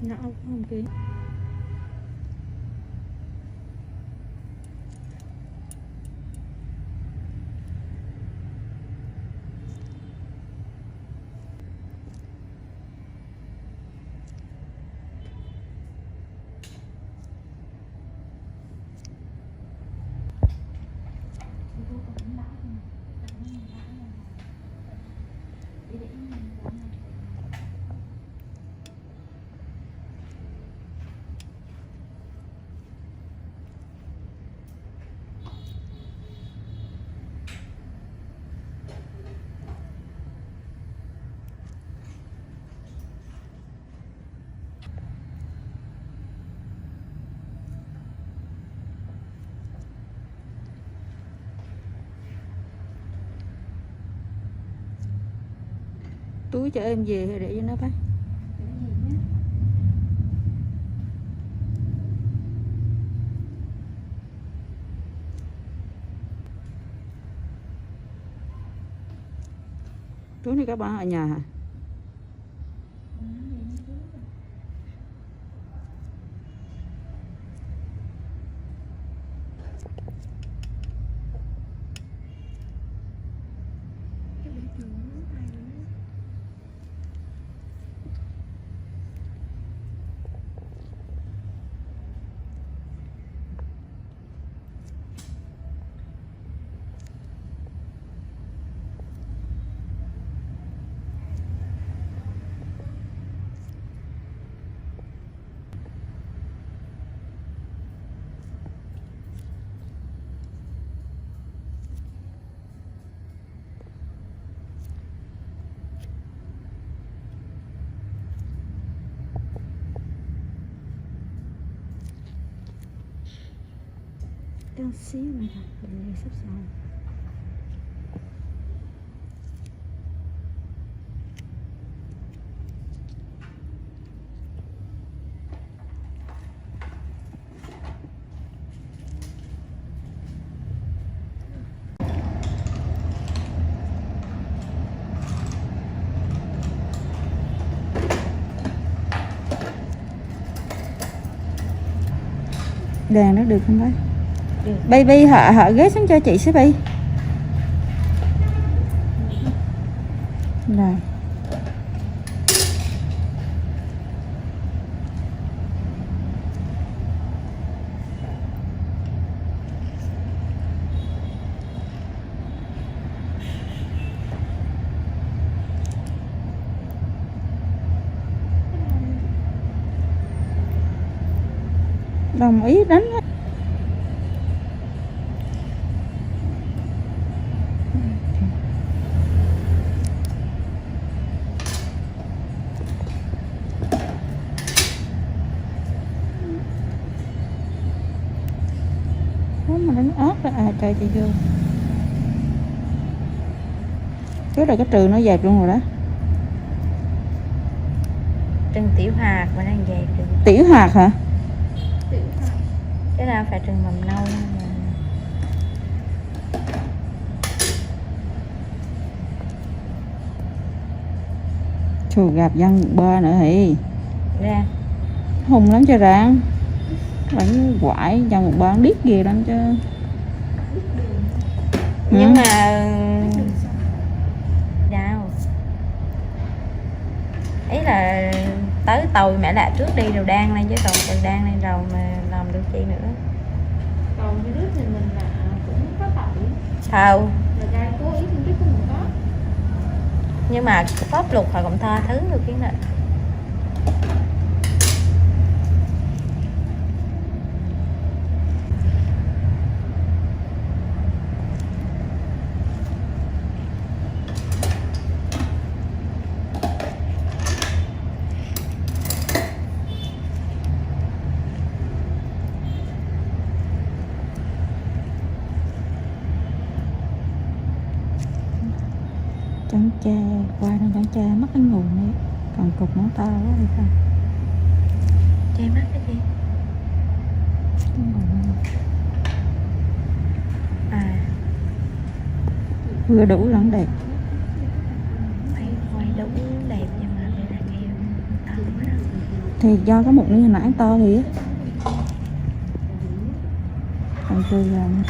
Nó không kì. Túi cho em về hay để cho nó bác. Túi này các bạn ở nhà hả? Đang xíu này thôi, mình này sắp xong. Đèn nó được không bác? Được. Baby hạ ghế xuống cho chị xíu Bi. Rồi. Đồng ý đánh. Mà đánh ớt ra trời chị vô. Cái là cái trường nó dẹp luôn rồi đó. Trừng tiểu hạt mà đang dẹp được. Tiểu hạt hả? Tiểu hạt. Cái nào phải trừng mầm non mà. Chù gặp dân bơ nữa hỉ. Ra. Hùng lắm cho rạng. Vẫn quải dân một bơ điếc ghê lắm chứ. Nhưng mà đâu. Ý là tới tàu mẹ lại trước đi rồi đang lên chứ còn từ đang lên rồi mà làm được chi nữa. Còn cái nước thì mình là cũng có tội. Sao? Là ra cố ý không biết không có. Nhưng mà pháp luật họ cũng tha thứ được cái này. Chẳng cha qua nó chẳng cha mất cái nguồn nữa. Còn cục nó to quá hay không? Che mắt cái gì? Cái nguồn À, vừa đủ lắm đẹp. phải quay đủ đẹp nhưng mà đây là nghèo tao đó. Thì do cái mụn này hồi nãy to thì á. Còn chưa giờ nữa.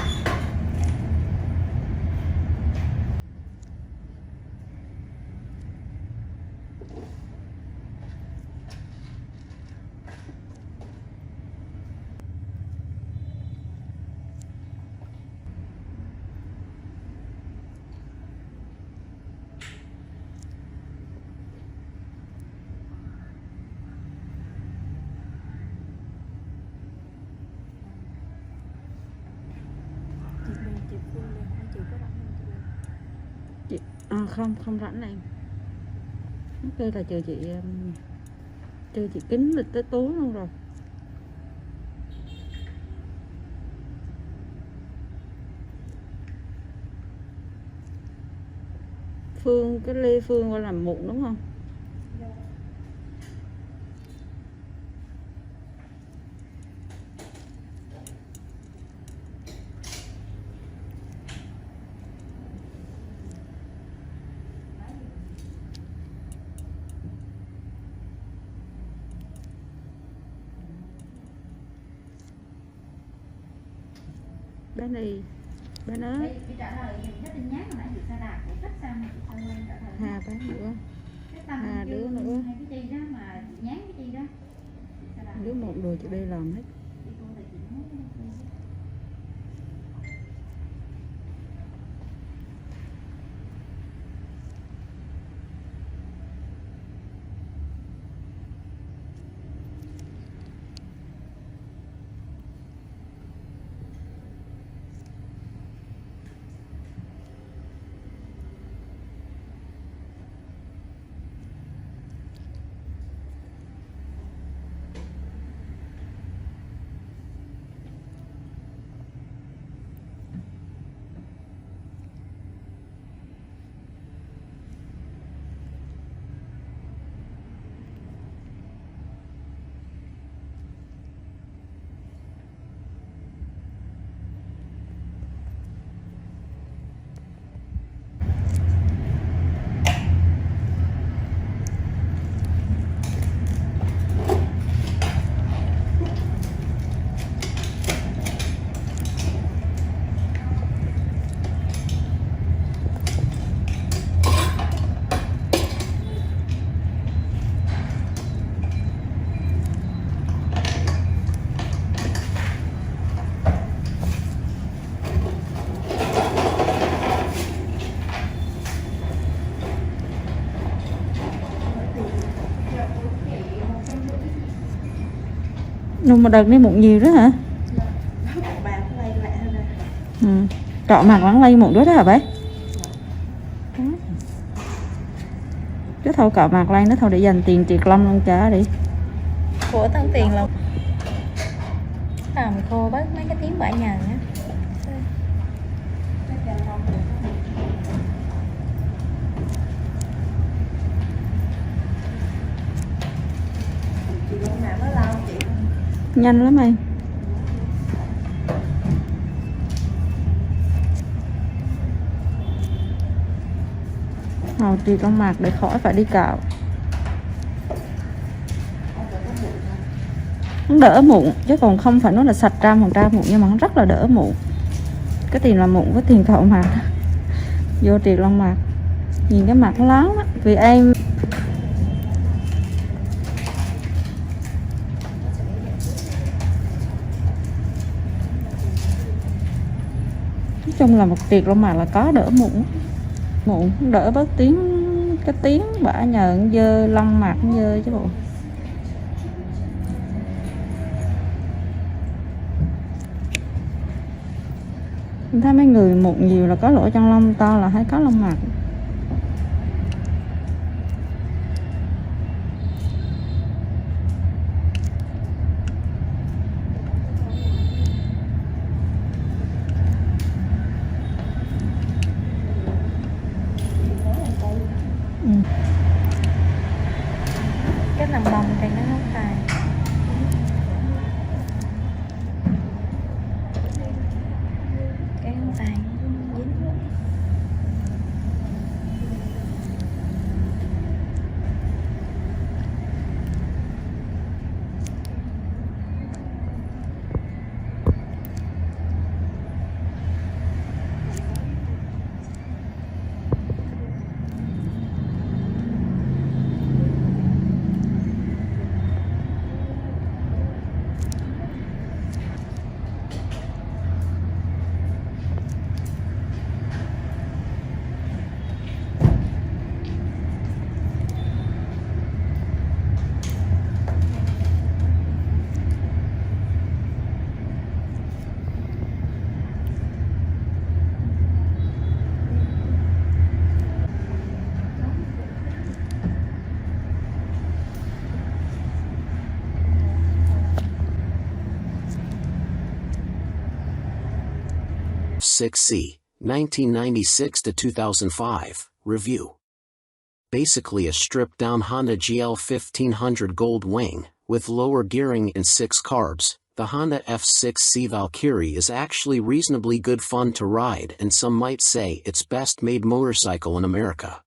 Chị, không rảnh này. Nó kêu là chờ chị kính lịch tới tối luôn rồi. Cái Lê Phương qua làm mụn đúng không? Bên này, bên ơi. Chị trả lời cái tin nhắn hồi nãy chị xe đạp của khách sao mà chị không quen trả lời. Hà bán nữa. Hà đứa nữa. Hay cái chi đó mà chị nhắn cái chi đó. Đứa một đồ chị đây làm hết. Nhưng mà đợt này mụn nhiều đó hả? Trọ mặt vẫn lây mụn đó hả bé? Chứ thôi cọ mặt lây nó thôi để dành tiền triệt lông luôn trả đi. Của tao tiền là làm khô bớt mấy cái tiếng bã nhờn á. Nhanh lắm em. Hầu triệt con mặt để khỏi phải đi cạo. Nó đỡ mụn chứ còn không phải nói là sạch 100% mụn, nhưng mà nó rất là đỡ mụn. Cái tiền là mụn với tiền cạo mặt. Vô triệt lông mặt. Nhìn cái mặt nó láo á. Vì em nói chung là một triệt lông mặt là có đỡ mụn đỡ bớt cái tiếng bã nhờn dơ lông mặt dơ chứ bộ. Mình thấy mấy người mụn nhiều là có lỗ chân lông to là hay có lông mặt. Cái làm bông thì nó không phải. Cái không phải dính. F6C, 1996 to 2005, review. Basically a stripped-down Honda GL 1500 Gold Wing, with lower gearing and 6 carbs. The Honda F6C Valkyrie is actually reasonably good fun to ride, and some might say it's best-made motorcycle in America.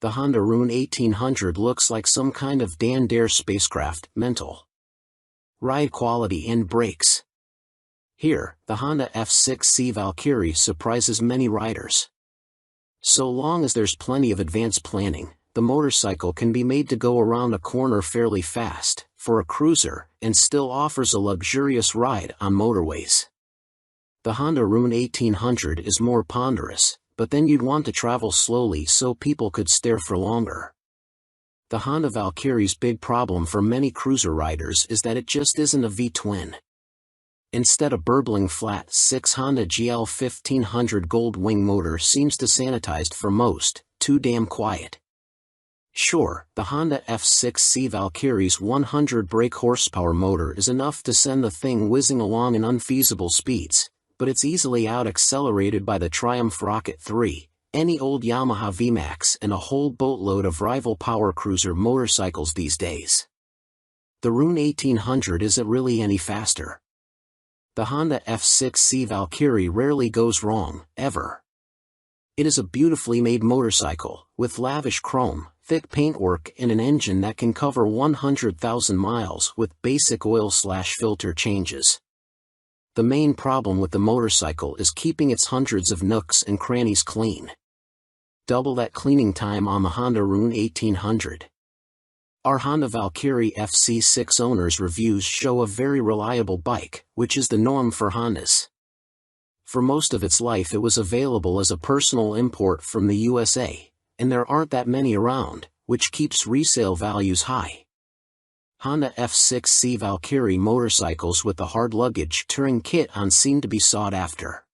The Honda Rune 1800 looks like some kind of Dan Dare spacecraft, mental. Ride quality and brakes. Here, the Honda F6C Valkyrie surprises many riders. So long as there's plenty of advanced planning, the motorcycle can be made to go around a corner fairly fast, for a cruiser, and still offers a luxurious ride on motorways. The Honda Rune 1800 is more ponderous, but then you'd want to travel slowly so people could stare for longer. The Honda Valkyrie's big problem for many cruiser riders is that it just isn't a V-twin. Instead, a burbling flat 6 Honda GL 1500 Gold Wing motor seems to sanitized for most, too damn quiet. Sure, the Honda F6C Valkyrie's 100 brake horsepower motor is enough to send the thing whizzing along in unfeasible speeds, but it's easily out-accelerated by the Triumph Rocket 3, any old Yamaha VMAX, and a whole boatload of rival power cruiser motorcycles these days. The Rune 1800 isn't really any faster. The Honda F6C Valkyrie rarely goes wrong, ever. It is a beautifully made motorcycle, with lavish chrome, thick paintwork and an engine that can cover 100,000 miles with basic oil/filter changes. The main problem with the motorcycle is keeping its hundreds of nooks and crannies clean. Double that cleaning time on the Honda Rune 1800. Our Honda Valkyrie FC6 owners' reviews show a very reliable bike, which is the norm for Hondas. For most of its life it was available as a personal import from the USA, and there aren't that many around, which keeps resale values high. Honda F6C Valkyrie motorcycles with the hard luggage touring kit on seem to be sought after.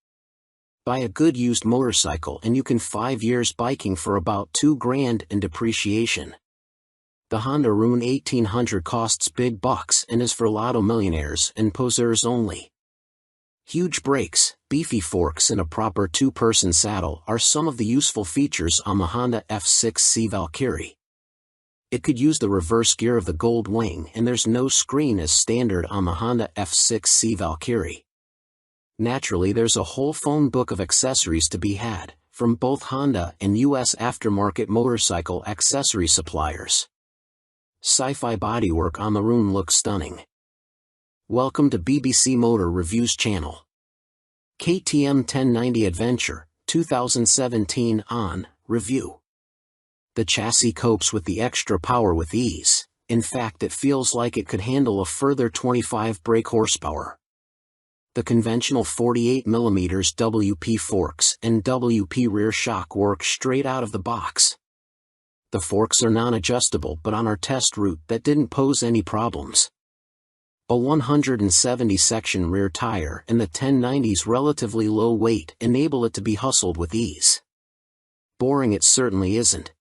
Buy a good used motorcycle and you can 5 years biking for about $2,000 in depreciation. The Honda Rune 1800 costs big bucks and is for lotto millionaires and poseurs only. Huge brakes, beefy forks and a proper 2-person saddle are some of the useful features on the Honda F6C Valkyrie. It could use the reverse gear of the Gold Wing, and there's no screen as standard on the Honda F6C Valkyrie. Naturally, there's a whole phone book of accessories to be had, from both Honda and US aftermarket motorcycle accessory suppliers. Sci-fi bodywork on the Rune looks stunning. Welcome to BBC Motor Reviews channel. KTM 1090 Adventure, 2017 on review. The chassis copes with the extra power with ease. In fact, it feels like it could handle a further 25 brake horsepower. The conventional 48mm WP forks and WP rear shock work straight out of the box. The forks are non-adjustable, but on our test route that didn't pose any problems. A 170 section rear tire and the 1090's relatively low weight enable it to be hustled with ease. Boring it certainly isn't.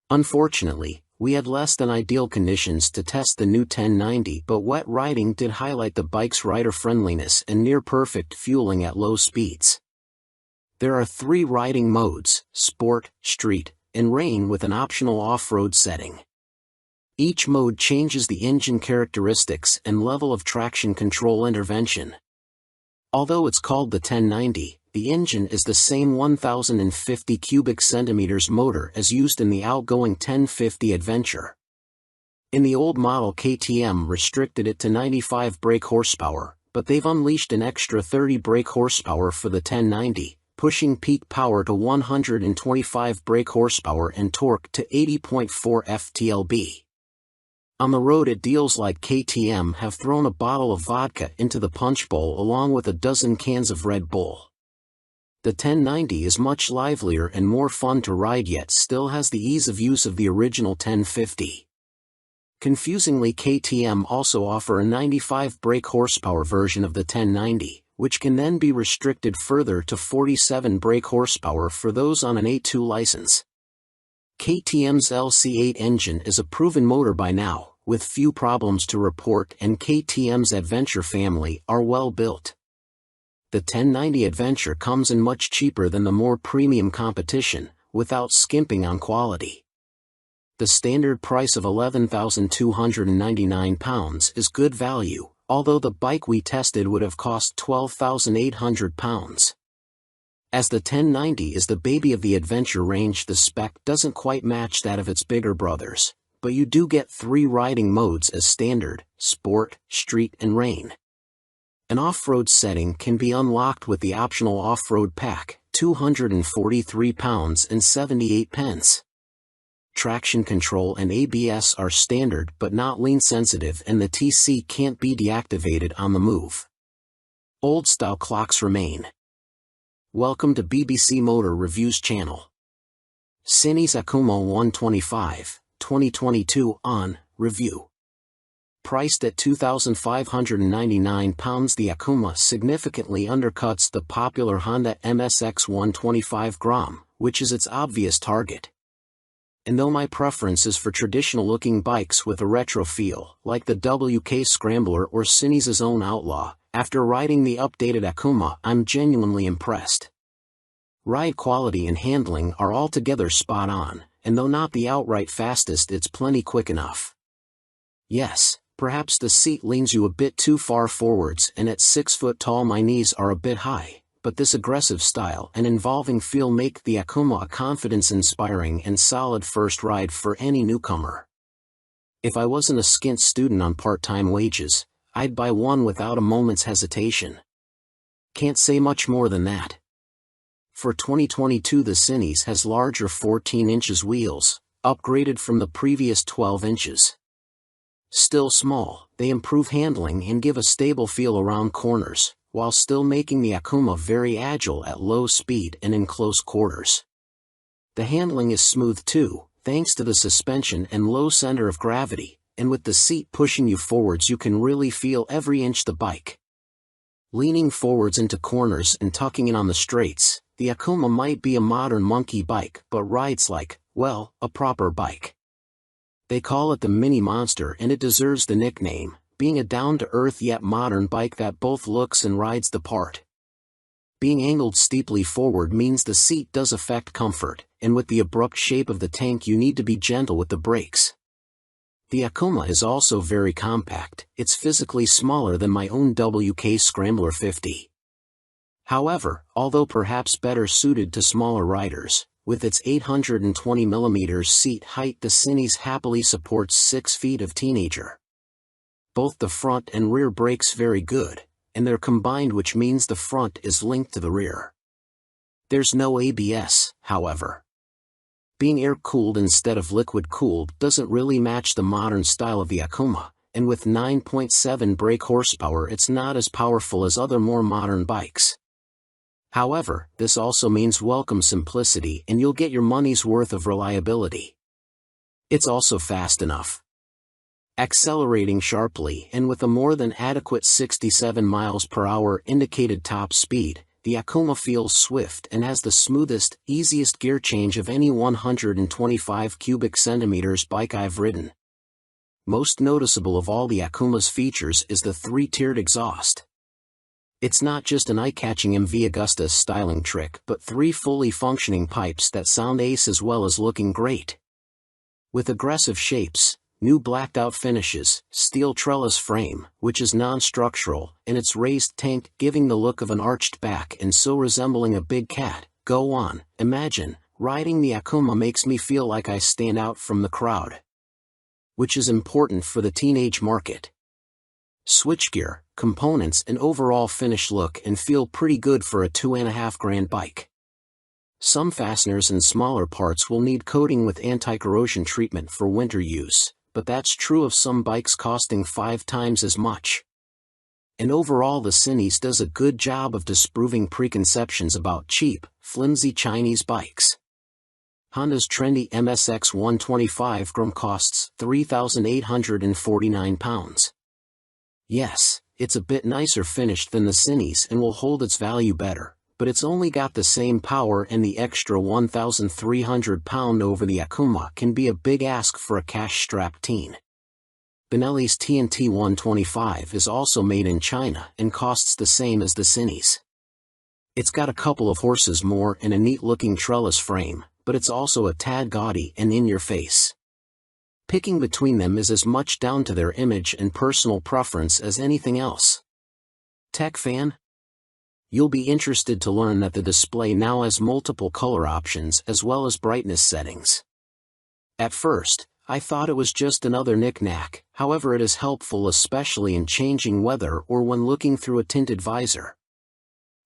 Unfortunately, we had less than ideal conditions to test the new 1090, but wet riding did highlight the bike's rider friendliness and near perfect fueling at low speeds. There are 3 riding modes: Sport, Street, and Rain, with an optional off-road setting. Each mode changes the engine characteristics and level of traction control intervention. Although it's called the 1090, the engine is the same 1050 cubic centimeters motor as used in the outgoing 1050 Adventure. In the old model, KTM restricted it to 95 brake horsepower, but they've unleashed an extra 30 brake horsepower for the 1090, pushing peak power to 125 brake horsepower and torque to 80.4 ft-lb. On the road, it deals like KTM have thrown a bottle of vodka into the punch bowl along with a dozen cans of Red Bull. The 1090 is much livelier and more fun to ride, yet still has the ease of use of the original 1050. Confusingly, KTM also offer a 95 brake horsepower version of the 1090, which can then be restricted further to 47 brake horsepower for those on an A2 license. KTM's LC8 engine is a proven motor by now, with few problems to report, and KTM's Adventure family are well built. The 1090 Adventure comes in much cheaper than the more premium competition, without skimping on quality. The standard price of £11,299 is good value, although the bike we tested would have cost £12,800. As the 1090 is the baby of the Adventure range, the spec doesn't quite match that of its bigger brothers, but you do get 3 riding modes as standard: Sport, Street and Rain. An off-road setting can be unlocked with the optional off-road pack, £243.78. Traction control and ABS are standard but not lean sensitive, and the TC can't be deactivated on the move. Old-style clocks remain. Welcome to BBC Motor Reviews channel. Sinnis Akuma 125, 2022 on review. Priced at £2,599, the Akuma significantly undercuts the popular Honda MSX 125 Grom, which is its obvious target. And though my preference is for traditional-looking bikes with a retro feel, like the WK Scrambler or Sinnis' own Outlaw, after riding the updated Akuma, I'm genuinely impressed. Ride quality and handling are altogether spot on, and though not the outright fastest, it's plenty quick enough. Yes, perhaps the seat leans you a bit too far forwards, and at 6 foot tall my knees are a bit high, but this aggressive style and involving feel make the Akuma a confidence-inspiring and solid first ride for any newcomer. If I wasn't a skint student on part-time wages, I'd buy one without a moment's hesitation. Can't say much more than that. For 2022, the Sinnis has larger 14 inches wheels, upgraded from the previous 12 inches. Still small, they improve handling and give a stable feel around corners, while still making the Akuma very agile at low speed and in close quarters. The handling is smooth too, thanks to the suspension and low center of gravity, and with the seat pushing you forwards you can really feel every inch the bike. Leaning forwards into corners and tucking in on the straights, the Akuma might be a modern monkey bike but rides like, well, a proper bike. They call it the Mini Monster, and it deserves the nickname, being a down-to-earth yet modern bike that both looks and rides the part. Being angled steeply forward means the seat does affect comfort, and with the abrupt shape of the tank you need to be gentle with the brakes. The Akuma is also very compact. It's physically smaller than my own WK Scrambler 50. However, although perhaps better suited to smaller riders, with its 820mm seat height, the Sinnis happily supports 6 feet of teenager. Both the front and rear brakes very good, and they're combined, which means the front is linked to the rear. There's no ABS, however. Being air-cooled instead of liquid-cooled doesn't really match the modern style of the Akuma, and with 9.7 brake horsepower it's not as powerful as other more modern bikes. However, this also means welcome simplicity, and you'll get your money's worth of reliability. It's also fast enough. Accelerating sharply and with a more than adequate 67 miles per hour indicated top speed, the Akuma feels swift and has the smoothest, easiest gear change of any 125 cubic centimeters bike I've ridden. Most noticeable of all the Akuma's features is the 3-tiered exhaust. It's not just an eye-catching MV Augusta styling trick, but 3 fully functioning pipes that sound ace as well as looking great. With aggressive shapes, new blacked-out finishes, steel trellis frame, which is non-structural, and its raised tank giving the look of an arched back and so resembling a big cat, go on, imagine, riding the Akuma makes me feel like I stand out from the crowd. Which is important for the teenage market. Switchgear, components and overall finish look and feel pretty good for a $2,500 bike. Some fasteners and smaller parts will need coating with anti-corrosion treatment for winter use, but that's true of some bikes costing 5 times as much. And overall the Sinnis does a good job of disproving preconceptions about cheap, flimsy Chinese bikes. Honda's trendy MSX 125 Grom costs £3,849. Yes, it's a bit nicer finished than the Sinnis and will hold its value better, but it's only got the same power, and the extra £1,300 over the Akuma can be a big ask for a cash-strapped teen. Benelli's TNT 125 is also made in China and costs the same as the Sinnis. It's got a couple of horses more and a neat-looking trellis frame, but it's also a tad gaudy and in your face. Picking between them is as much down to their image and personal preference as anything else. Tech fan? You'll be interested to learn that the display now has multiple color options as well as brightness settings. At first, I thought it was just another knick-knack, however it is helpful especially in changing weather or when looking through a tinted visor.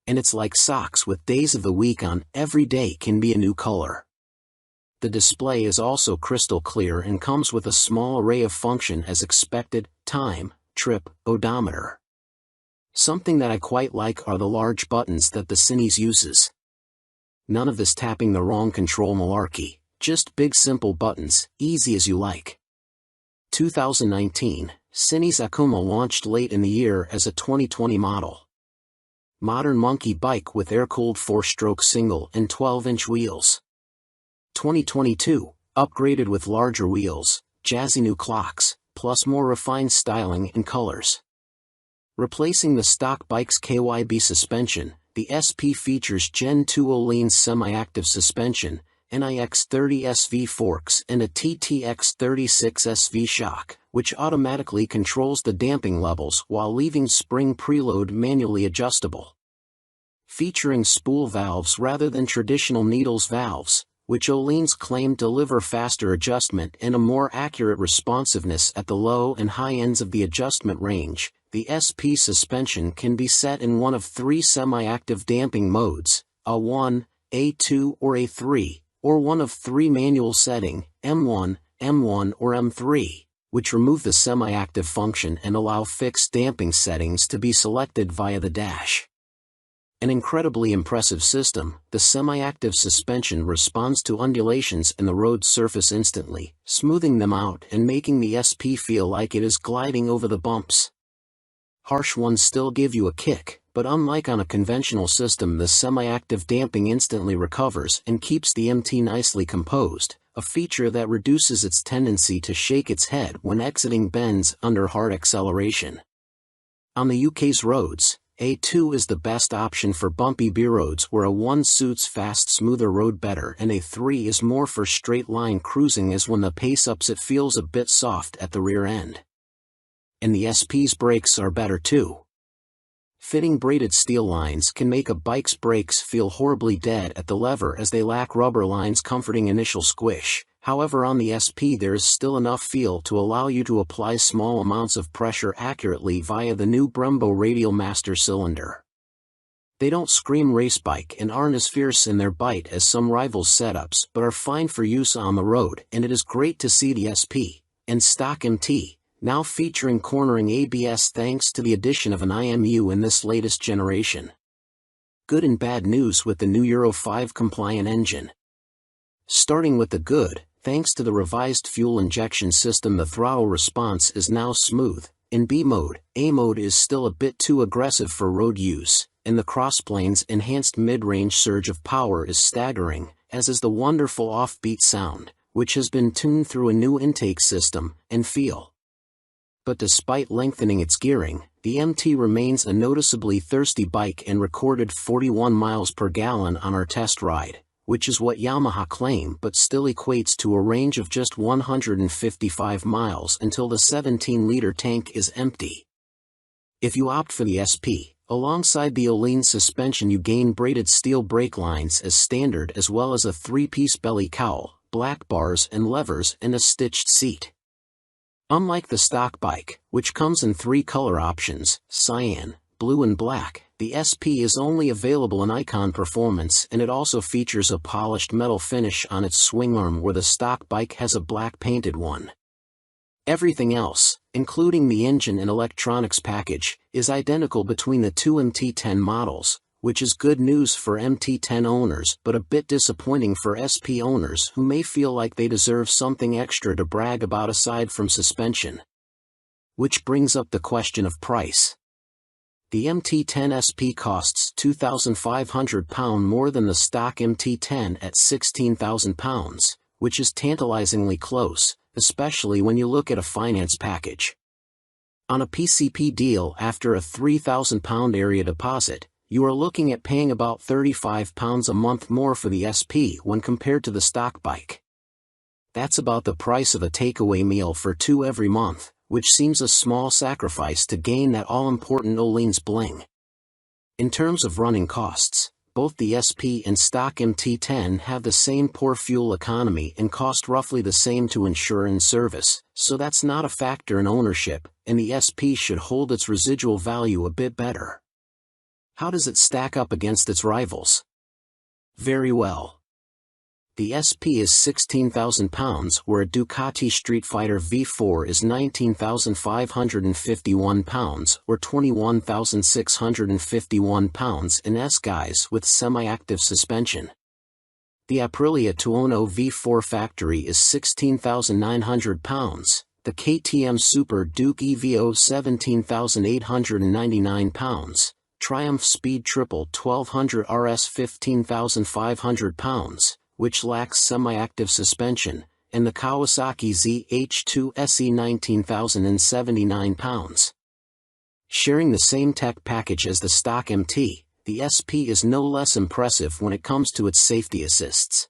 And it's like socks with days of the week on, every day can be a new color. The display is also crystal clear and comes with a small array of function as expected: time, trip, odometer. Something that I quite like are the large buttons that the Sinnis uses. None of this tapping the wrong control malarkey, just big simple buttons, easy as you like. 2019, Sinnis Akuma launched late in the year as a 2020 model. Modern monkey bike with air-cooled 4-stroke single and 12-inch wheels. 2022, upgraded with larger wheels, jazzy new clocks, plus more refined styling and colors. Replacing the stock bike's KYB suspension, the SP features Gen 2 Öhlins semi-active suspension, NIX30 SV forks and a TTX36 SV shock, which automatically controls the damping levels while leaving spring preload manually adjustable. Featuring spool valves rather than traditional needles valves, which Öhlins claim deliver faster adjustment and a more accurate responsiveness at the low and high ends of the adjustment range, the SP suspension can be set in one of 3 semi-active damping modes, A1, A2 or A3, or one of 3 manual setting, M1, M1 or M3, which remove the semi-active function and allow fixed damping settings to be selected via the dash. An incredibly impressive system, the semi-active suspension responds to undulations in the road surface instantly, smoothing them out and making the SP feel like it is gliding over the bumps. Harsh ones still give you a kick, but unlike on a conventional system, the semi-active damping instantly recovers and keeps the MT nicely composed, a feature that reduces its tendency to shake its head when exiting bends under hard acceleration. On the UK's roads, A2 is the best option for bumpy B roads where A1 suits fast, smoother road better, and A3 is more for straight line cruising, as when the pace ups it feels a bit soft at the rear end. And the SP's brakes are better too. Fitting braided steel lines can make a bike's brakes feel horribly dead at the lever as they lack rubber lines comforting initial squish. However, on the SP there is still enough feel to allow you to apply small amounts of pressure accurately via the new Brembo radial master cylinder. They don't scream race bike and aren't as fierce in their bite as some rivals' setups, but are fine for use on the road, and it is great to see the SP and stock MT now featuring cornering ABS thanks to the addition of an IMU in this latest generation. Good and bad news with the new Euro 5 compliant engine. Starting with the good, thanks to the revised fuel injection system, the throttle response is now smooth. In B mode, A mode is still a bit too aggressive for road use, and the crossplane's enhanced mid-range surge of power is staggering, as is the wonderful offbeat sound, which has been tuned through a new intake system and feel. But despite lengthening its gearing, the MT remains a noticeably thirsty bike and recorded 41 miles per gallon on our test ride, which is what Yamaha claim but still equates to a range of just 155 miles until the 17-liter tank is empty. If you opt for the SP, alongside the Öhlins suspension you gain braided steel brake lines as standard, as well as a 3-piece belly cowl, black bars and levers, and a stitched seat. Unlike the stock bike, which comes in 3 color options, cyan, blue and black, the SP is only available in Icon Performance, and it also features a polished metal finish on its swing arm where the stock bike has a black painted one. Everything else, including the engine and electronics package, is identical between the 2 MT-10 models, which is good news for MT-10 owners but a bit disappointing for SP owners who may feel like they deserve something extra to brag about aside from suspension. Which brings up the question of price. The MT-10 SP costs £2,500 more than the stock MT-10 at £16,000, which is tantalizingly close, especially when you look at a finance package. On a PCP deal after a £3,000 area deposit, you are looking at paying about £35 a month more for the SP when compared to the stock bike. That's about the price of a takeaway meal for two every month, which seems a small sacrifice to gain that all-important Öhlins bling. In terms of running costs, both the SP and stock MT-10 have the same poor fuel economy and cost roughly the same to insure and service, so that's not a factor in ownership, and the SP should hold its residual value a bit better. How does it stack up against its rivals? Very well. The SP is £16,000, where a Ducati Street Fighter V4 is £19,551 or £21,651 in S-guise with semi-active suspension. The Aprilia Tuono V4 factory is £16,900, the KTM Super Duke EVO £17,899, Triumph Speed Triple 1200 RS £15,500, which lacks semi-active suspension, and the Kawasaki ZH2 SE £19,079. Sharing the same tech package as the stock MT, the SP is no less impressive when it comes to its safety assists.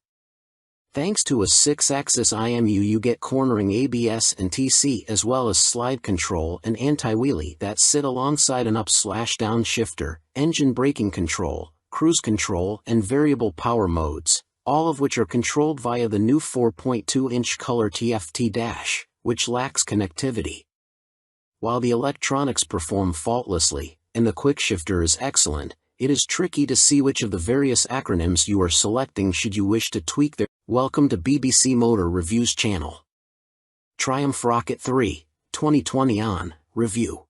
Thanks to a 6-axis IMU, you get cornering ABS and TC, as well as slide control and anti-wheelie that sit alongside an up/down shifter, engine braking control, cruise control, and variable power modes, all of which are controlled via the new 4.2-inch color TFT dash, which lacks connectivity. While the electronics perform faultlessly, and the quickshifter is excellent, it is tricky to see which of the various acronyms you are selecting should you wish to tweak their. Welcome to BBC Motor Reviews channel. Triumph Rocket 3, 2020 on review.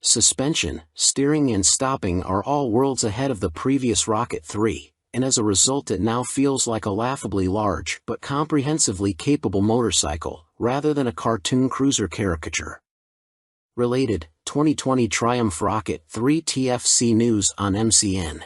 Suspension, steering and stopping are all worlds ahead of the previous Rocket 3, and as a result it now feels like a laughably large but comprehensively capable motorcycle, rather than a cartoon cruiser caricature. Related, 2020 Triumph Rocket 3 TFC news on MCN.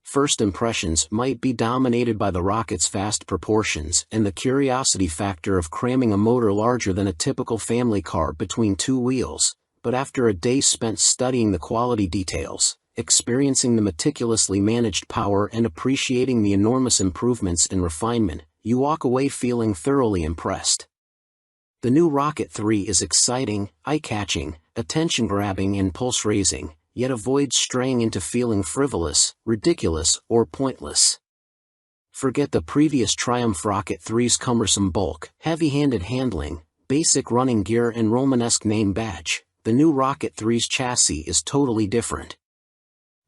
First impressions might be dominated by the rocket's vast proportions and the curiosity factor of cramming a motor larger than a typical family car between two wheels, but after a day spent studying the quality details, experiencing the meticulously managed power and appreciating the enormous improvements in refinement, you walk away feeling thoroughly impressed. The new Rocket 3 is exciting, eye-catching, attention-grabbing and pulse-raising, yet avoids straying into feeling frivolous, ridiculous, or pointless. Forget the previous Triumph Rocket 3's cumbersome bulk, heavy-handed handling, basic running gear and Romanesque name badge. The new Rocket 3's chassis is totally different.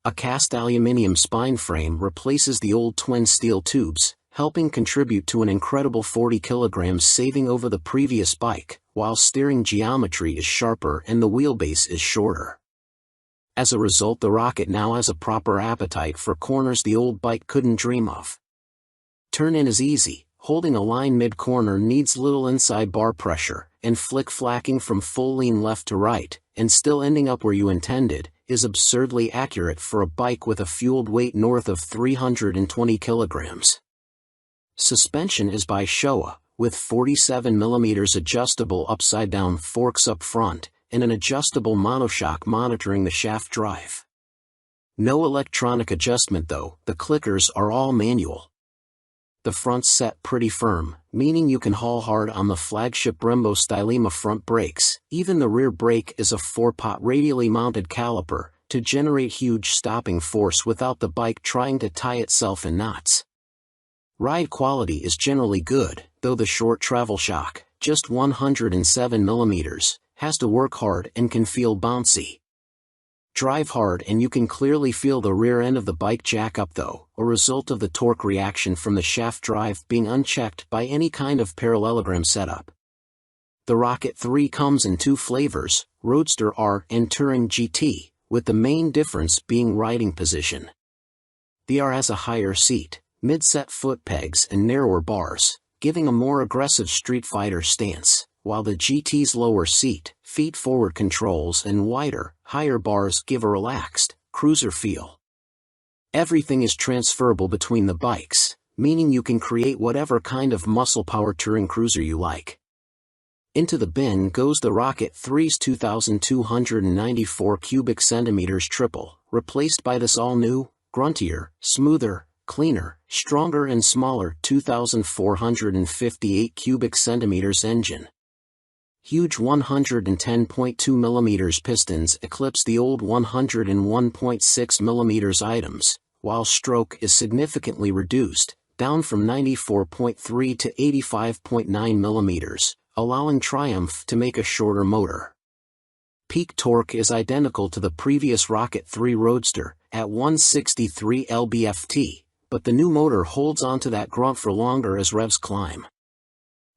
A cast aluminium spine frame replaces the old twin steel tubes, helping contribute to an incredible 40 kilograms saving over the previous bike, while steering geometry is sharper and the wheelbase is shorter. As a result, the Rocket now has a proper appetite for corners the old bike couldn't dream of. Turn-in is easy, holding a line mid-corner needs little inside bar pressure, and flick-flacking from full lean left to right, and still ending up where you intended, is absurdly accurate for a bike with a fueled weight north of 320 kilograms. Suspension is by Showa, with 47mm adjustable upside-down forks up front, and an adjustable monoshock monitoring the shaft drive. No electronic adjustment though, the clickers are all manual. The front's set pretty firm, meaning you can haul hard on the flagship Brembo Stylema front brakes. Even the rear brake is a 4-pot radially mounted caliper, to generate huge stopping force without the bike trying to tie itself in knots. Ride quality is generally good, though the short travel shock, just 107mm, has to work hard and can feel bouncy. Drive hard and you can clearly feel the rear end of the bike jack up though, a result of the torque reaction from the shaft drive being unchecked by any kind of parallelogram setup. The Rocket 3 comes in two flavors, Roadster R and Touring GT, with the main difference being riding position. The R has a higher seat, mid-set foot pegs and narrower bars, giving a more aggressive Street Fighter stance, while the GT's lower seat, feet-forward controls and wider, higher bars give a relaxed, cruiser feel. Everything is transferable between the bikes, meaning you can create whatever kind of muscle power touring cruiser you like. Into the bin goes the Rocket 3's 2,294 cubic centimeters triple, replaced by this all-new, gruntier, smoother, cleaner, stronger and smaller 2,458 cubic centimeters engine. Huge 110.2 mm pistons eclipse the old 101.6 mm items, while stroke is significantly reduced, down from 94.3 to 85.9 mm, allowing Triumph to make a shorter motor. Peak torque is identical to the previous Rocket 3 Roadster, at 163 lb-ft, but the new motor holds onto that grunt for longer as revs climb.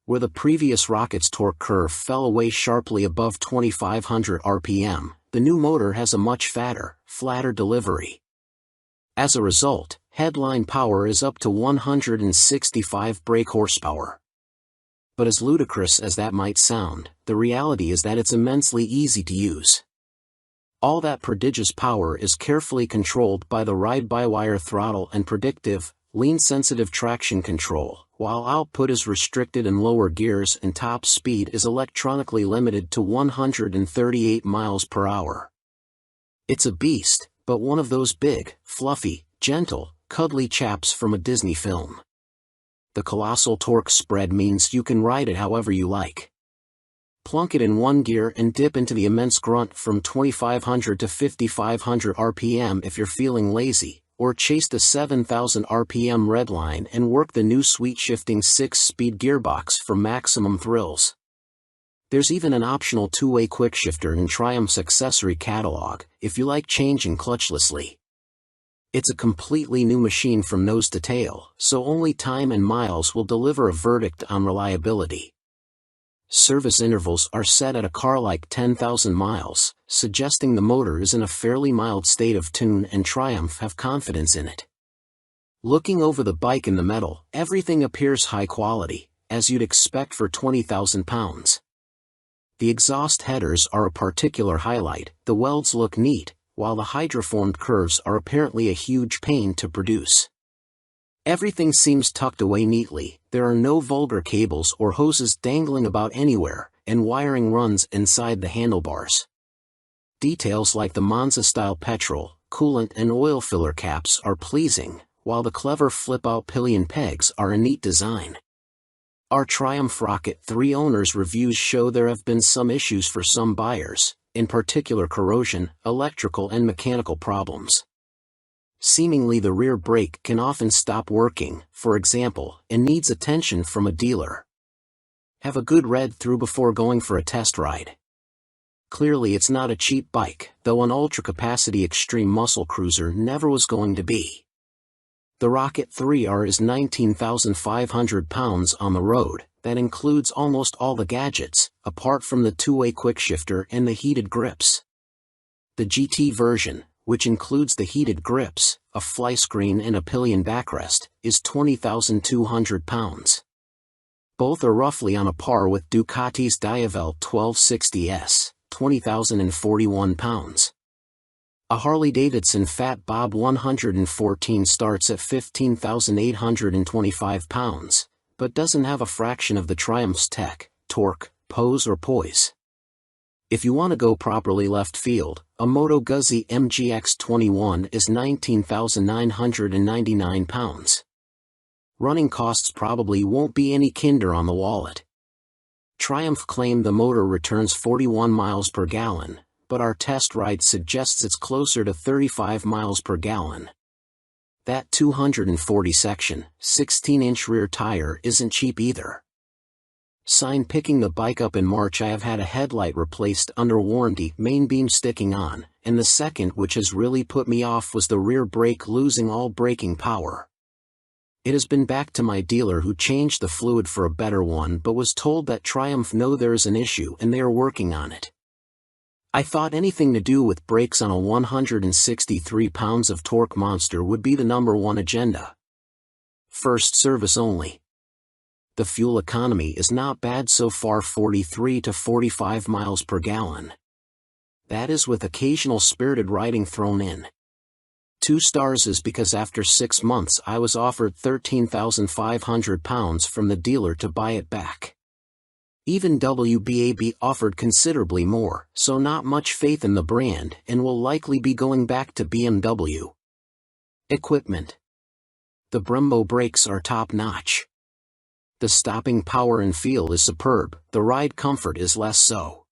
Where the previous Rocket's torque curve fell away sharply above 2,500 rpm, the new motor has a much fatter, flatter delivery. As a result, headline power is up to 165 brake horsepower. But as ludicrous as that might sound, the reality is that it's immensely easy to use. All that prodigious power is carefully controlled by the ride-by-wire throttle and predictive, lean-sensitive traction control, while output is restricted in lower gears and top speed is electronically limited to 138 miles per hour. It's a beast, but one of those big, fluffy, gentle, cuddly chaps from a Disney film. The colossal torque spread means you can ride it however you like. Plunk it in one gear and dip into the immense grunt from 2,500 to 5,500 rpm if you're feeling lazy, or chase the 7,000 rpm redline and work the new sweet-shifting 6-speed gearbox for maximum thrills. There's even an optional two-way quickshifter in Triumph's accessory catalog, if you like changing clutchlessly. It's a completely new machine from nose to tail, so only time and miles will deliver a verdict on reliability. Service intervals are set at a car like 10,000 miles, suggesting the motor is in a fairly mild state of tune and Triumph have confidence in it. Looking over the bike in the metal, everything appears high quality, as you'd expect for 20,000 pounds. The exhaust headers are a particular highlight, the welds look neat, while the hydroformed curves are apparently a huge pain to produce. Everything seems tucked away neatly, there are no vulgar cables or hoses dangling about anywhere, and wiring runs inside the handlebars. Details like the Monza-style petrol, coolant and oil filler caps are pleasing, while the clever flip-out pillion pegs are a neat design. Our Triumph Rocket 3 owners' reviews show there have been some issues for some buyers, in particular corrosion, electrical and mechanical problems. Seemingly the rear brake can often stop working, for example, and needs attention from a dealer. Have a good read through before going for a test ride. Clearly it's not a cheap bike, though an ultra-capacity extreme muscle cruiser never was going to be. The Rocket 3R is 19,500 pounds on the road, that includes almost all the gadgets, apart from the two-way quickshifter and the heated grips. The GT version, which includes the heated grips, a fly screen and a pillion backrest, is 20,200 pounds. Both are roughly on a par with Ducati's Diavel 1260S, 20,041 pounds. A Harley-Davidson Fat Bob 114 starts at 15,825 pounds, but doesn't have a fraction of the Triumph's tech, torque, pose or poise. If you want to go properly left field, a Moto Guzzi MGX21 is 19,999 pounds. Running costs probably won't be any kinder on the wallet. Triumph claimed the motor returns 41 miles per gallon, but our test ride suggests it's closer to 35 miles per gallon. That 240 section, 16-inch rear tire isn't cheap either. Sign picking the bike up in March I have had a headlight replaced under warranty, main beam sticking on, and the second which has really put me off was the rear brake losing all braking power. It has been back to my dealer who changed the fluid for a better one but was told that Triumph know there is an issue and they are working on it. I thought anything to do with brakes on a 163 pounds of torque monster would be the #1 agenda. First service only. The fuel economy is not bad so far, 43 to 45 miles per gallon. That is with occasional spirited riding thrown in. 2 stars is because after 6 months I was offered 13,500 pounds from the dealer to buy it back. Even WBAB offered considerably more, so not much faith in the brand and will likely be going back to BMW. Equipment. The Brembo brakes are top-notch. The stopping power and feel is superb, the ride comfort is less so.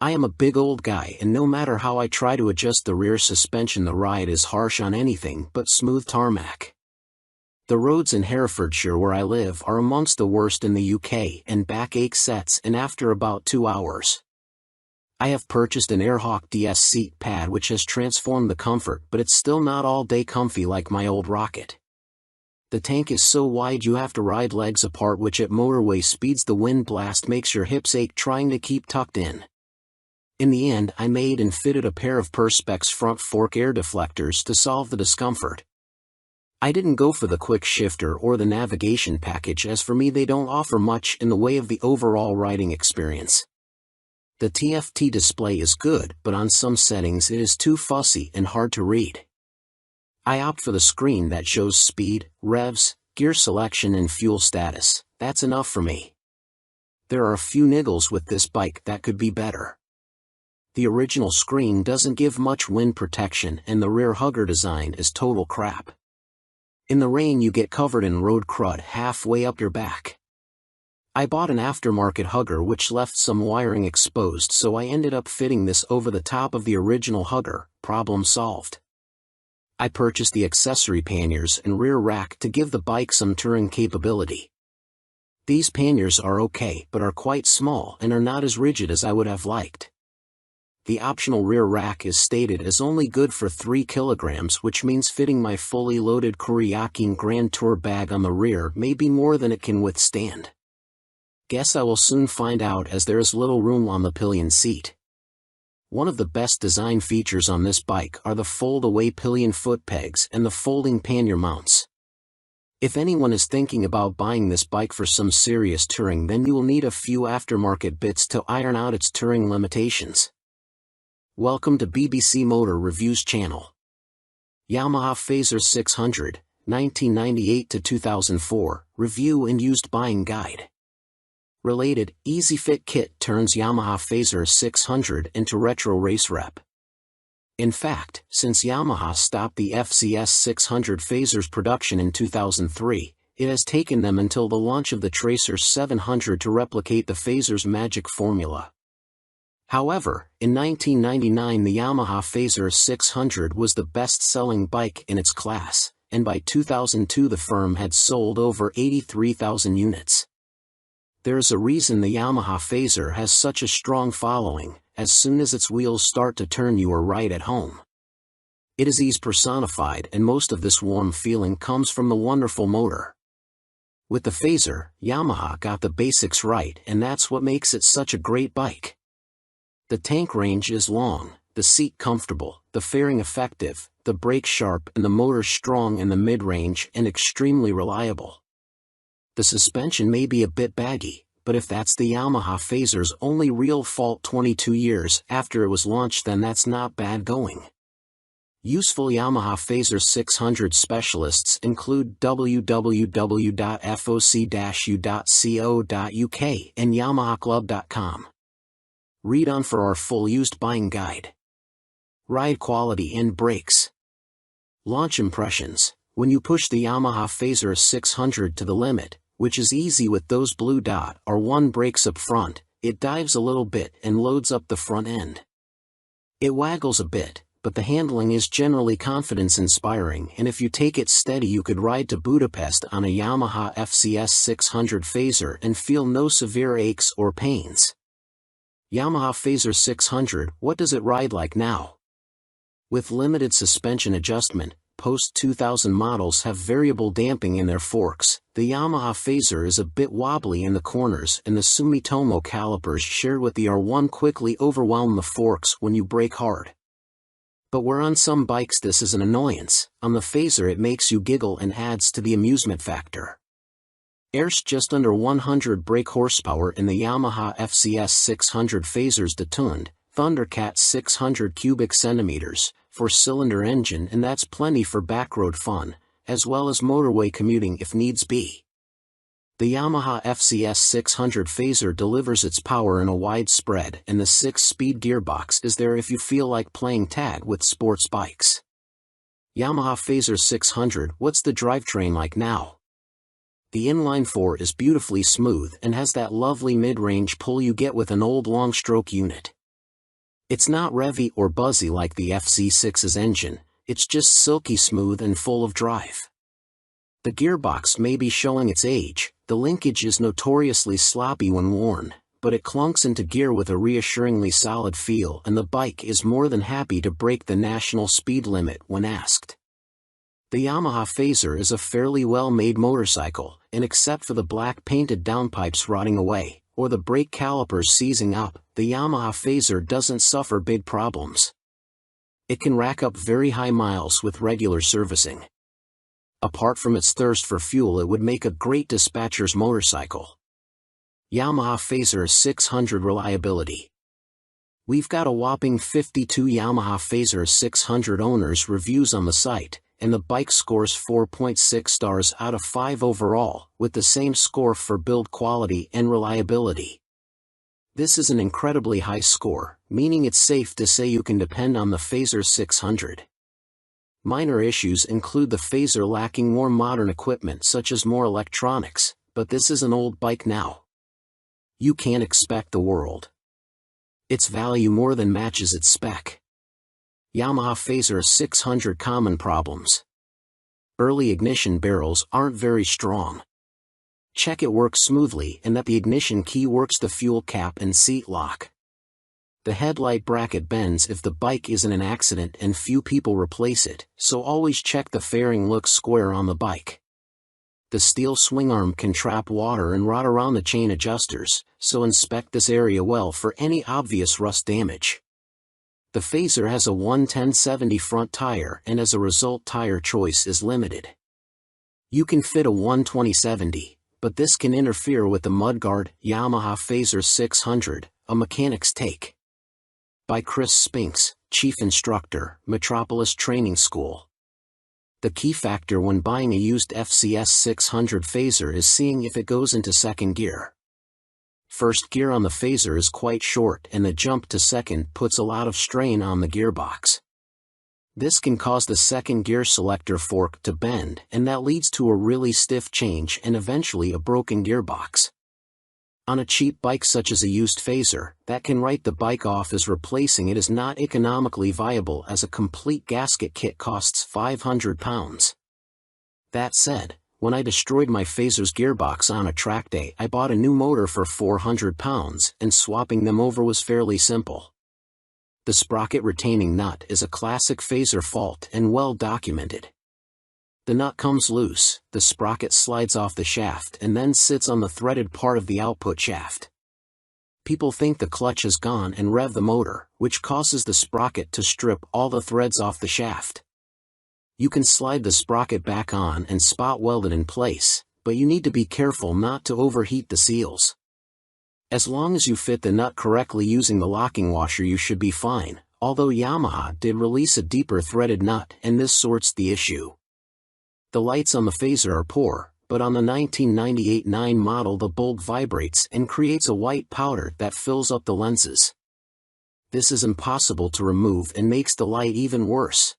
I am a big old guy and no matter how I try to adjust the rear suspension the ride is harsh on anything but smooth tarmac. The roads in Herefordshire where I live are amongst the worst in the UK and backache sets in after about 2 hours. I have purchased an Airhawk DS seat pad which has transformed the comfort but it's still not all day comfy like my old Rocket. The tank is so wide you have to ride legs apart which at motorway speeds the wind blast makes your hips ache trying to keep tucked in. In the end I made and fitted a pair of Perspex front fork air deflectors to solve the discomfort. I didn't go for the quick shifter or the navigation package as for me they don't offer much in the way of the overall riding experience. The TFT display is good but on some settings it is too fussy and hard to read. I opt for the screen that shows speed, revs, gear selection and fuel status. That's enough for me. There are a few niggles with this bike that could be better. The original screen doesn't give much wind protection and the rear hugger design is total crap. In the rain you get covered in road crud halfway up your back. I bought an aftermarket hugger which left some wiring exposed so I ended up fitting this over the top of the original hugger, problem solved. I purchased the accessory panniers and rear rack to give the bike some touring capability. These panniers are okay but are quite small and are not as rigid as I would have liked. The optional rear rack is stated as only good for 3 kilograms which means fitting my fully loaded Kuryakin Grand Tour bag on the rear may be more than it can withstand. Guess I will soon find out as there is little room on the pillion seat. One of the best design features on this bike are the fold-away pillion foot pegs and the folding pannier mounts. If anyone is thinking about buying this bike for some serious touring then you will need a few aftermarket bits to iron out its touring limitations. Welcome to BBC Motor Reviews channel. Yamaha Fazer 600, 1998 to 2004, Review and Used Buying Guide. Related, Easy Fit Kit turns Yamaha Fazer 600 into retro race rep. In fact, since Yamaha stopped the FZS 600 Fazer's production in 2003, it has taken them until the launch of the Tracer 700 to replicate the Fazer's magic formula. However, in 1999 the Yamaha Fazer 600 was the best-selling bike in its class, and by 2002 the firm had sold over 83,000 units. There is a reason the Yamaha Fazer has such a strong following. As soon as its wheels start to turn you are right at home. It is ease personified and most of this warm feeling comes from the wonderful motor. With the Fazer, Yamaha got the basics right and that's what makes it such a great bike. The tank range is long, the seat comfortable, the fairing effective, the brake sharp and the motor strong in the mid-range and extremely reliable. The suspension may be a bit baggy, but if that's the Yamaha Fazer's only real fault 22 years after it was launched then that's not bad going. Useful Yamaha Fazer 600 specialists include www.foc-u.co.uk and yamahaclub.com. Read on for our full used buying guide. Ride quality and brakes. Launch impressions. When you push the Yamaha Fazer 600 to the limit, which is easy with those blue dot or one brakes up front, it dives a little bit and loads up the front end. It waggles a bit, but the handling is generally confidence-inspiring and if you take it steady you could ride to Budapest on a Yamaha FZS 600 Fazer and feel no severe aches or pains. Yamaha Fazer 600, what does it ride like now? With limited suspension adjustment, post-2000 models have variable damping in their forks. The Yamaha Fazer is a bit wobbly in the corners and the Sumitomo calipers shared with the R1 quickly overwhelm the forks when you brake hard. But where on some bikes this is an annoyance, on the Fazer it makes you giggle and adds to the amusement factor. There's just under 100 brake horsepower in the Yamaha FZS 600 Fazer's detuned, Thundercat 600 cubic centimeters, 4-cylinder engine and that's plenty for backroad fun, as well as motorway commuting if needs be. The Yamaha FCS 600 Fazer delivers its power in a wide spread, and the 6-speed gearbox is there if you feel like playing tag with sports bikes. Yamaha Fazer 600. What's the drivetrain like now? The inline-4 is beautifully smooth and has that lovely mid-range pull you get with an old long-stroke unit. It's not revvy or buzzy like the FC6's engine, it's just silky smooth and full of drive. The gearbox may be showing its age, the linkage is notoriously sloppy when worn, but it clunks into gear with a reassuringly solid feel, and the bike is more than happy to break the national speed limit when asked. The Yamaha Fazer is a fairly well-made motorcycle, and except for the black painted downpipes rotting away, or the brake calipers seizing up, the Yamaha Fazer doesn't suffer big problems. It can rack up very high miles with regular servicing. Apart from its thirst for fuel, it would make a great dispatcher's motorcycle. Yamaha Fazer 600 reliability. We've got a whopping 52 Yamaha Fazer 600 owners reviews on the site, and the bike scores 4.6 stars out of 5 overall, with the same score for build quality and reliability. This is an incredibly high score, meaning it's safe to say you can depend on the Fazer 600. Minor issues include the Fazer lacking more modern equipment such as more electronics, but this is an old bike now. You can't expect the world. Its value more than matches its spec. Yamaha Fazer 600 common problems. Early ignition barrels aren't very strong. Check it works smoothly and that the ignition key works the fuel cap and seat lock. The headlight bracket bends if the bike is in an accident and few people replace it, so always check the fairing looks square on the bike. The steel swing arm can trap water and rot around the chain adjusters, so inspect this area well for any obvious rust damage. The Fazer has a 110/70 front tire, and as a result tire choice is limited. You can fit a 120/70, but this can interfere with the mudguard. Yamaha Fazer 600, a mechanic's take. By Chris Spinks, Chief Instructor, Metropolis Training School. The key factor when buying a used FCS 600 Fazer is seeing if it goes into second gear. First gear on the Fazer is quite short, and the jump to second puts a lot of strain on the gearbox. This can cause the second gear selector fork to bend, and that leads to a really stiff change and eventually a broken gearbox. On a cheap bike such as a used Fazer, that can write the bike off as replacing it is not economically viable, as a complete gasket kit costs £500. That said, when I destroyed my Fazer's gearbox on a track day, I bought a new motor for £400, and swapping them over was fairly simple. The sprocket retaining nut is a classic Fazer fault and well documented. The nut comes loose, the sprocket slides off the shaft and then sits on the threaded part of the output shaft. People think the clutch is gone and rev the motor, which causes the sprocket to strip all the threads off the shaft. You can slide the sprocket back on and spot weld it in place, but you need to be careful not to overheat the seals. As long as you fit the nut correctly using the locking washer, you should be fine, although Yamaha did release a deeper threaded nut and this sorts the issue. The lights on the Fazer are poor, but on the 1998 9 model the bulb vibrates and creates a white powder that fills up the lenses. This is impossible to remove and makes the light even worse.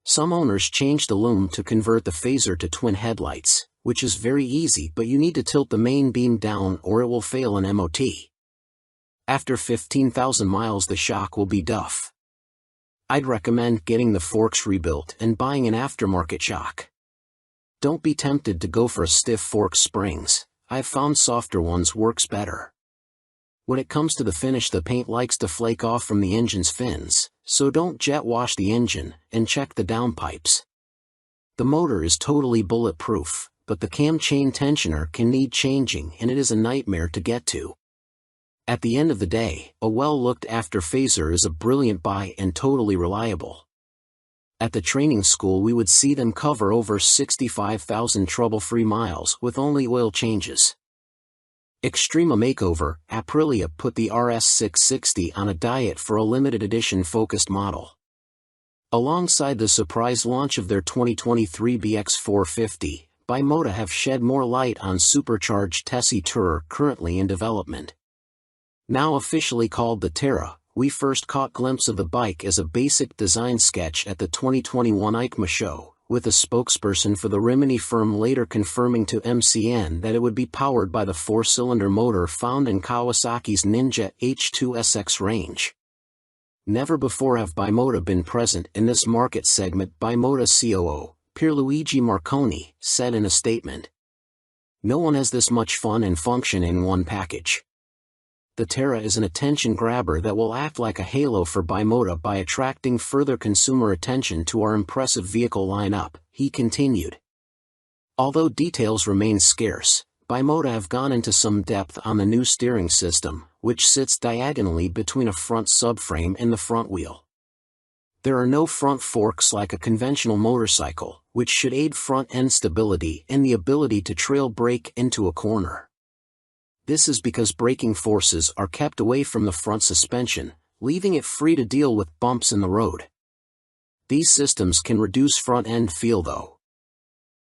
Some owners change the lume to convert the Fazer to twin headlights, which is very easy, but you need to tilt the main beam down or it will fail an MOT. After 15,000 miles the shock will be duff. I'd recommend getting the forks rebuilt and buying an aftermarket shock. Don't be tempted to go for a stiff fork springs. I've found softer ones works better. When it comes to the finish, the paint likes to flake off from the engine's fins, so don't jet wash the engine, and check the downpipes. The motor is totally bulletproof, but the cam chain tensioner can need changing and it is a nightmare to get to. At the end of the day, a well-looked-after Fazer is a brilliant buy and totally reliable. At the training school we would see them cover over 65,000 trouble-free miles with only oil changes. Extrema Makeover, Aprilia put the RS660 on a diet for a limited edition focused model. Alongside the surprise launch of their 2023 BX450, Bimota have shed more light on supercharged Tessie Tourer currently in development. Now officially called the Terra, we first caught glimpse of the bike as a basic design sketch at the 2021 EICMA show, with a spokesperson for the Rimini firm later confirming to MCN that it would be powered by the 4-cylinder motor found in Kawasaki's Ninja H2SX range. Never before have Bimota been present in this market segment, Bimota COO, Pierluigi Marconi, said in a statement. No one has this much fun and function in one package. The Terra is an attention grabber that will act like a halo for Bimota by attracting further consumer attention to our impressive vehicle lineup, he continued. Although details remain scarce, Bimota have gone into some depth on the new steering system, which sits diagonally between a front subframe and the front wheel. There are no front forks like a conventional motorcycle, which should aid front-end stability and the ability to trail brake into a corner. This is because braking forces are kept away from the front suspension, leaving it free to deal with bumps in the road. These systems can reduce front-end feel though.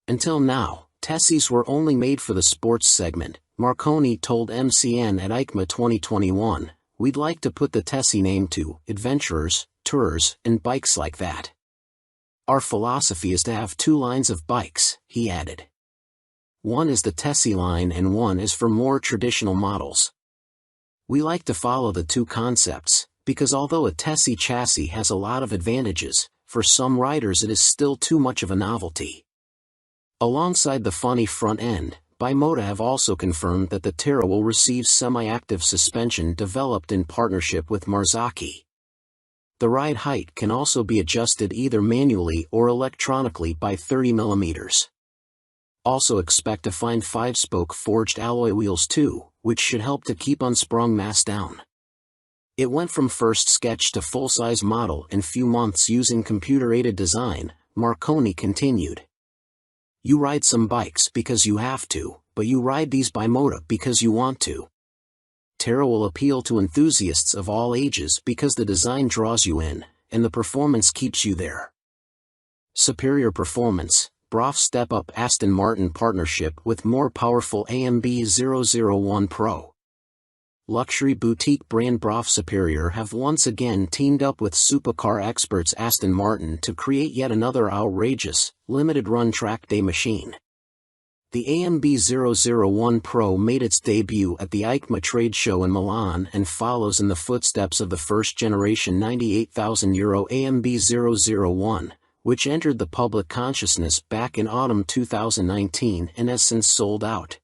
Until now, Tessies were only made for the sports segment. Marconi told MCN at EICMA 2021, "We'd like to put the Tessie name to adventurers, tourers, and bikes like that. Our philosophy is to have two lines of bikes," he added. One is the Tessie line and one is for more traditional models. We like to follow the two concepts, because although a Tessie chassis has a lot of advantages, for some riders it is still too much of a novelty. Alongside the funny front end, Bimota have also confirmed that the Terra will receive semi-active suspension developed in partnership with Marzocchi. The ride height can also be adjusted either manually or electronically by 30 mm. Also expect to find 5-spoke forged alloy wheels too, which should help to keep unsprung mass down. It went from first sketch to full-size model in few months using computer-aided design, Marconi continued. You ride some bikes because you have to, but you ride these Bimota because you want to. Terra will appeal to enthusiasts of all ages because the design draws you in, and the performance keeps you there. Superior performance, Broff step up Aston Martin partnership with more powerful AMB 001 Pro. Luxury boutique brand Broff Superior have once again teamed up with supercar experts Aston Martin to create yet another outrageous, limited-run track day machine. The AMB 001 Pro made its debut at the EICMA trade show in Milan and follows in the footsteps of the first-generation €98,000 AMB 001, which entered the public consciousness back in autumn 2019 and has since sold out.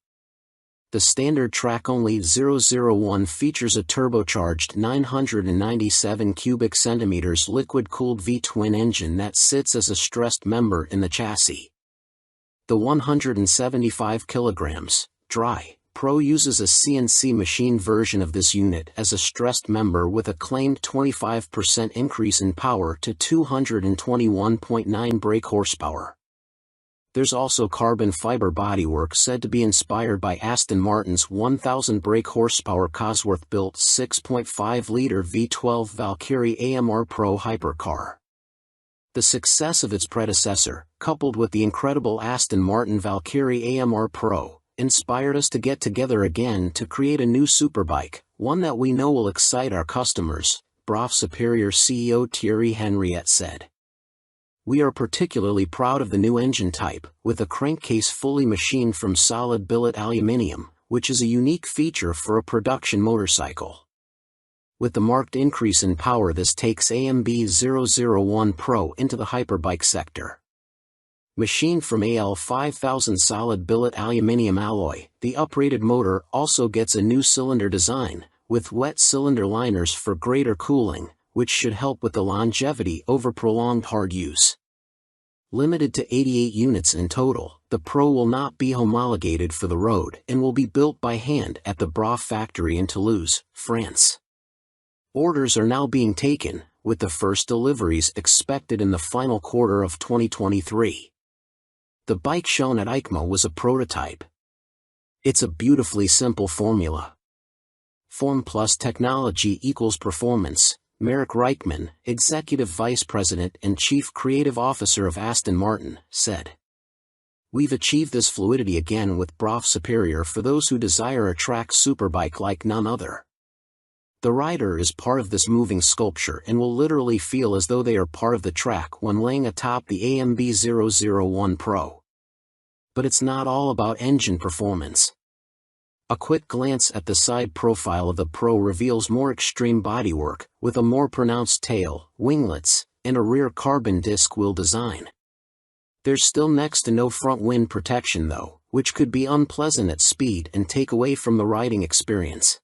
The standard track-only 001 features a turbocharged 997 cubic centimeters liquid-cooled V-twin engine that sits as a stressed member in the chassis. The 175 kilograms, dry, Pro uses a CNC machine version of this unit as a stressed member with a claimed 25% increase in power to 221.9 brake horsepower. There's also carbon fiber bodywork said to be inspired by Aston Martin's 1,000 brake horsepower Cosworth-built 6.5-liter V12 Valkyrie AMR Pro hypercar. The success of its predecessor, coupled with the incredible Aston Martin Valkyrie AMR Pro, inspired us to get together again to create a new superbike, one that we know will excite our customers, Broff Superior CEO Thierry Henriette said. We are particularly proud of the new engine type, with a crankcase fully machined from solid billet aluminium, which is a unique feature for a production motorcycle. With the marked increase in power, this takes AMB 001 Pro into the hyperbike sector. Machined from AL 5000 solid billet aluminium alloy, the uprated motor also gets a new cylinder design, with wet cylinder liners for greater cooling, which should help with the longevity over prolonged hard use. Limited to 88 units in total, the Pro will not be homologated for the road and will be built by hand at the Broff factory in Toulouse, France. Orders are now being taken, with the first deliveries expected in the final quarter of 2023. The bike shown at EICMA was a prototype. It's a beautifully simple formula. Form plus technology equals performance, Marek Reichman, Executive Vice President and Chief Creative Officer of Aston Martin, said. We've achieved this fluidity again with BRAF Superior for those who desire a track superbike like none other. The rider is part of this moving sculpture and will literally feel as though they are part of the track when laying atop the AMB-001 Pro. But it's not all about engine performance. A quick glance at the side profile of the Pro reveals more extreme bodywork, with a more pronounced tail, winglets, and a rear carbon disc wheel design. There's still next to no front wind protection though, which could be unpleasant at speed and take away from the riding experience.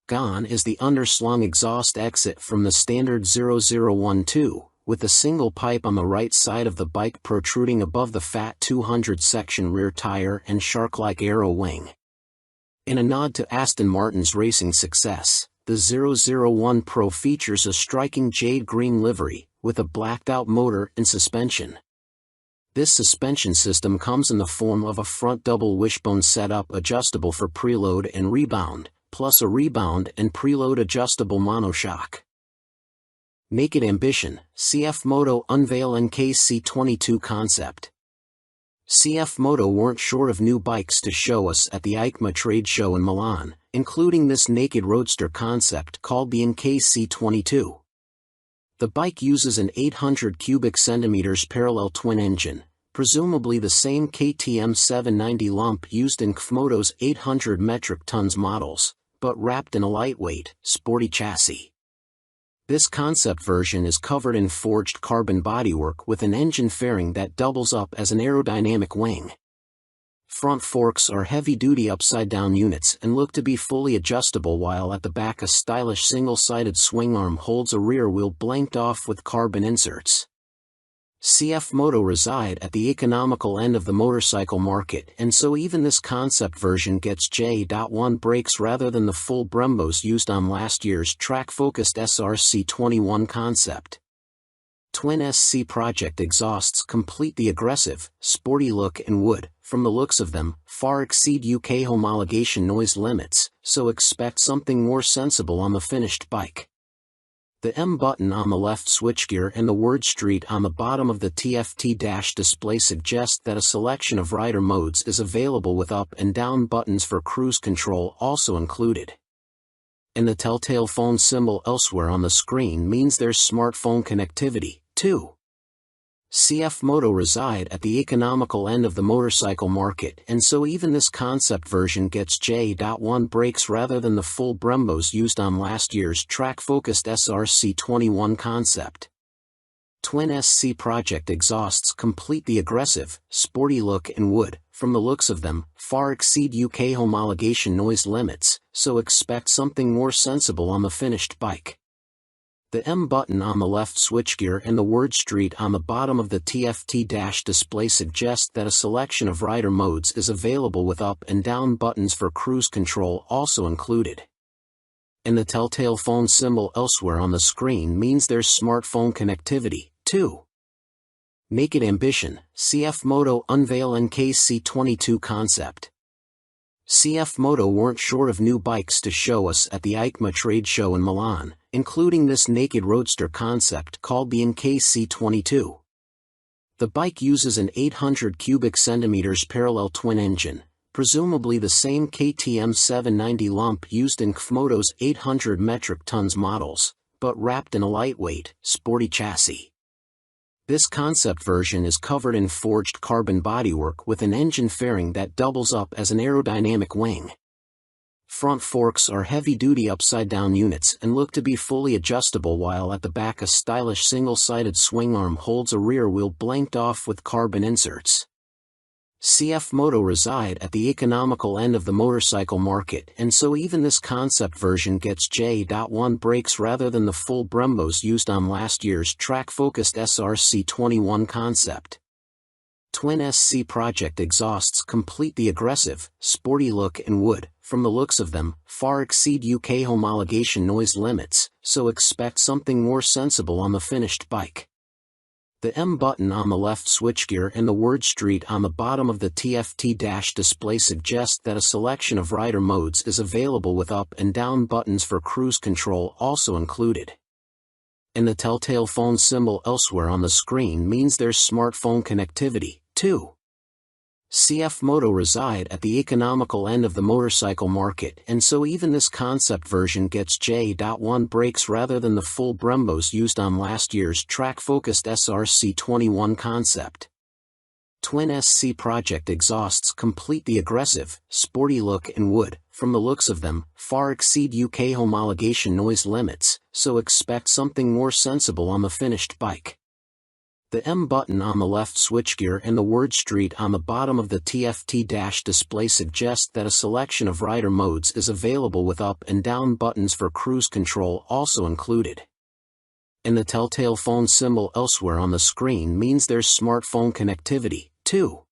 Gone is the underslung exhaust exit from the standard 0012, with a single pipe on the right side of the bike protruding above the fat 200 section rear tire and shark-like aero wing. In a nod to Aston Martin's racing success, the 001 Pro features a striking jade green livery, with a blacked-out motor and suspension. This suspension system comes in the form of a front double wishbone setup adjustable for preload and rebound, plus a rebound and preload adjustable monoshock. Naked Ambition, CF Moto unveil NKC 22 concept. CF Moto weren't short of new bikes to show us at the EICMA trade show in Milan, including this naked roadster concept called the NKC 22. The bike uses an 800 cubic centimeters parallel twin engine, presumably the same KTM 790 lump used in Kmoto's 800 metric tons models, but wrapped in a lightweight, sporty chassis. This concept version is covered in forged carbon bodywork with an engine fairing that doubles up as an aerodynamic wing. Front forks are heavy-duty upside-down units and look to be fully adjustable, while at the back a stylish single-sided swing arm holds a rear wheel blanked off with carbon inserts. CF Moto reside at the economical end of the motorcycle market, and so even this concept version gets J.1 brakes rather than the full Brembos used on last year's track-focused SRC21 concept. Twin SC Project exhausts complete the aggressive, sporty look and would, from the looks of them, far exceed UK homologation noise limits, so expect something more sensible on the finished bike. The M button on the left switchgear and the word Street on the bottom of the TFT dash display suggest that a selection of rider modes is available with up and down buttons for cruise control also included. And the telltale phone symbol elsewhere on the screen means there's smartphone connectivity, too. CF Moto reside at the economical end of the motorcycle market, and so even this concept version gets J.1 brakes rather than the full Brembos used on last year's track-focused SRC21 concept. Twin SC Project exhausts complete the aggressive, sporty look and would, from the looks of them, far exceed UK homologation noise limits, so expect something more sensible on the finished bike. The M button on the left switchgear and the word Street on the bottom of the TFT dash display suggest that a selection of rider modes is available with up and down buttons for cruise control also included. And the telltale phone symbol elsewhere on the screen means there's smartphone connectivity, too. Naked Ambition, CF Moto unveil NKC 22 concept. CF Moto weren't short of new bikes to show us at the EICMA trade show in Milan, including this naked roadster concept called the NKC 22. The bike uses an 800 cubic centimeters parallel twin engine, presumably the same KTM 790 lump used in Kmoto's 800 metric tons models, but wrapped in a lightweight, sporty chassis. This concept version is covered in forged carbon bodywork with an engine fairing that doubles up as an aerodynamic wing. Front forks are heavy-duty upside-down units and look to be fully adjustable, while at the back a stylish single-sided swing arm holds a rear wheel blanked off with carbon inserts. CF Moto reside at the economical end of the motorcycle market, and so even this concept version gets J.1 brakes rather than the full Brembos used on last year's track-focused SRC21 concept. Twin SC Project exhausts complete the aggressive, sporty look and would, from the looks of them, far exceed UK homologation noise limits, so expect something more sensible on the finished bike. The M button on the left switchgear and the word Street on the bottom of the TFT dash display suggest that a selection of rider modes is available with up and down buttons for cruise control also included. And the telltale phone symbol elsewhere on the screen means there's smartphone connectivity, too. CF Moto reside at the economical end of the motorcycle market, and so even this concept version gets J.1 brakes rather than the full Brembos used on last year's track-focused SRC21 concept. Twin SC Project exhausts complete the aggressive, sporty look and would, from the looks of them, far exceed UK homologation noise limits, so expect something more sensible on the finished bike. The M button on the left switchgear and the word Street on the bottom of the TFT dash display suggest that a selection of rider modes is available with up and down buttons for cruise control also included. And the telltale phone symbol elsewhere on the screen means there's smartphone connectivity, too.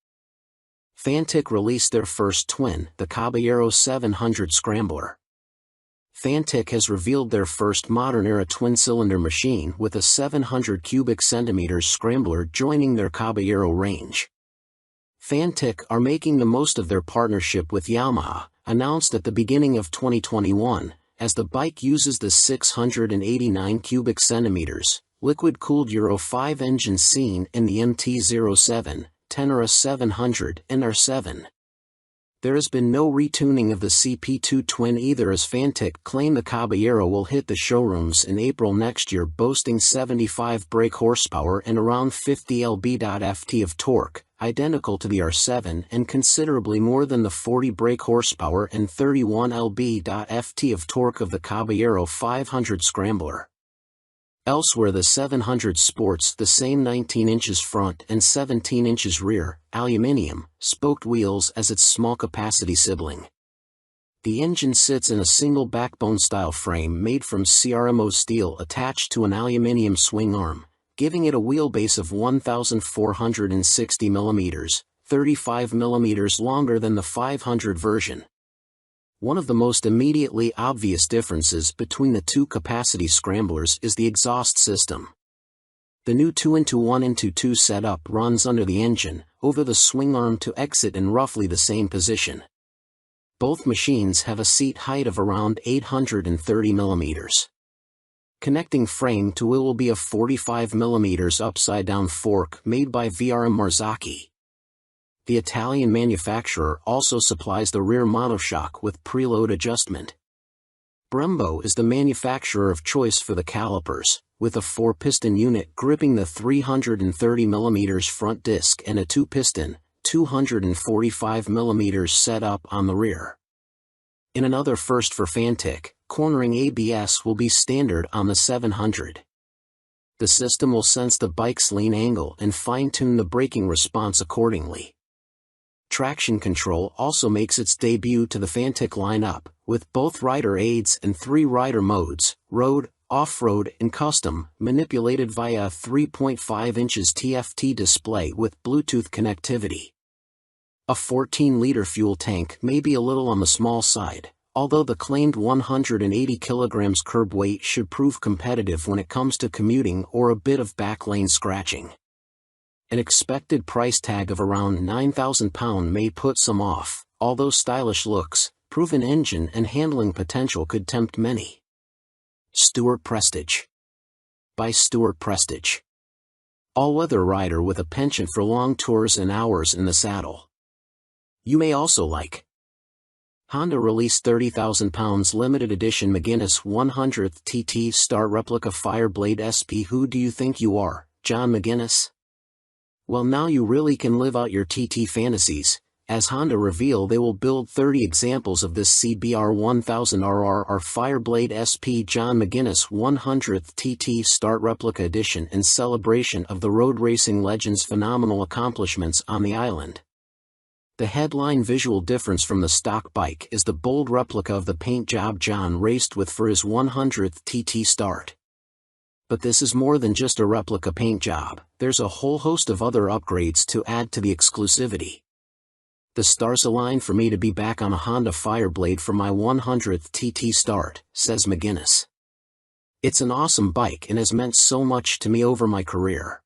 Fantic released their first twin, the Caballero 700 Scrambler. Fantic has revealed their first modern-era twin-cylinder machine with a 700 cubic centimeters Scrambler joining their Caballero range. Fantic are making the most of their partnership with Yamaha, announced at the beginning of 2021, as the bike uses the 689 cubic centimeters, liquid-cooled Euro 5 engine seen in the MT-10, Tenera 700 and R7. There has been no retuning of the CP2 twin either, as Fantic claim the Caballero will hit the showrooms in April next year, boasting 75 brake horsepower and around 50 lb.ft of torque, identical to the R7 and considerably more than the 40 brake horsepower and 31 lb.ft of torque of the Caballero 500 Scrambler. Elsewhere, the 700 sports the same 19 inches front and 17 inches rear, aluminium, spoked wheels as its small-capacity sibling. The engine sits in a single backbone-style frame made from CRMO steel attached to an aluminium swing arm, giving it a wheelbase of 1,460 mm, 35 mm longer than the 500 version. One of the most immediately obvious differences between the two capacity scramblers is the exhaust system. The new 2-into-1-into-2 setup runs under the engine, over the swing arm to exit in roughly the same position. Both machines have a seat height of around 830 mm. Connecting frame to wheel will be a 45 mm upside-down fork made by VRM Marzocchi. The Italian manufacturer also supplies the rear monoshock with preload adjustment. Brembo is the manufacturer of choice for the calipers, with a 4-piston unit gripping the 330 mm front disc and a 2-piston, 245 mm setup on the rear. In another first for Fantic, cornering ABS will be standard on the 700. The system will sense the bike's lean angle and fine-tune the braking response accordingly. Traction control also makes its debut to the Fantic lineup, with both rider aids and 3 rider modes, road, off-road and custom, manipulated via a 3.5 inches TFT display with Bluetooth connectivity. A 14-liter fuel tank may be a little on the small side, although the claimed 180 kilograms curb weight should prove competitive when it comes to commuting or a bit of back lane scratching. An expected price tag of around £9,000 may put some off, although stylish looks, proven engine and handling potential could tempt many. Stuart Prestige. By Stuart Prestige. All-weather rider with a penchant for long tours and hours in the saddle. You may also like. Honda released £30,000 limited edition McGuinness 100th TT Star replica Fireblade SP. Who do you think you are, John McGuinness? Well, now you really can live out your TT fantasies, as Honda reveal they will build 30 examples of this CBR 1000RR Fireblade SP John McGuinness 100th TT Start Replica Edition in celebration of the road racing legend's phenomenal accomplishments on the island. The headline visual difference from the stock bike is the bold replica of the paint job John raced with for his 100th TT Start. But this is more than just a replica paint job, there's a whole host of other upgrades to add to the exclusivity. The stars align for me to be back on a Honda Fireblade for my 100th TT Start, says McGuinness. It's an awesome bike and has meant so much to me over my career.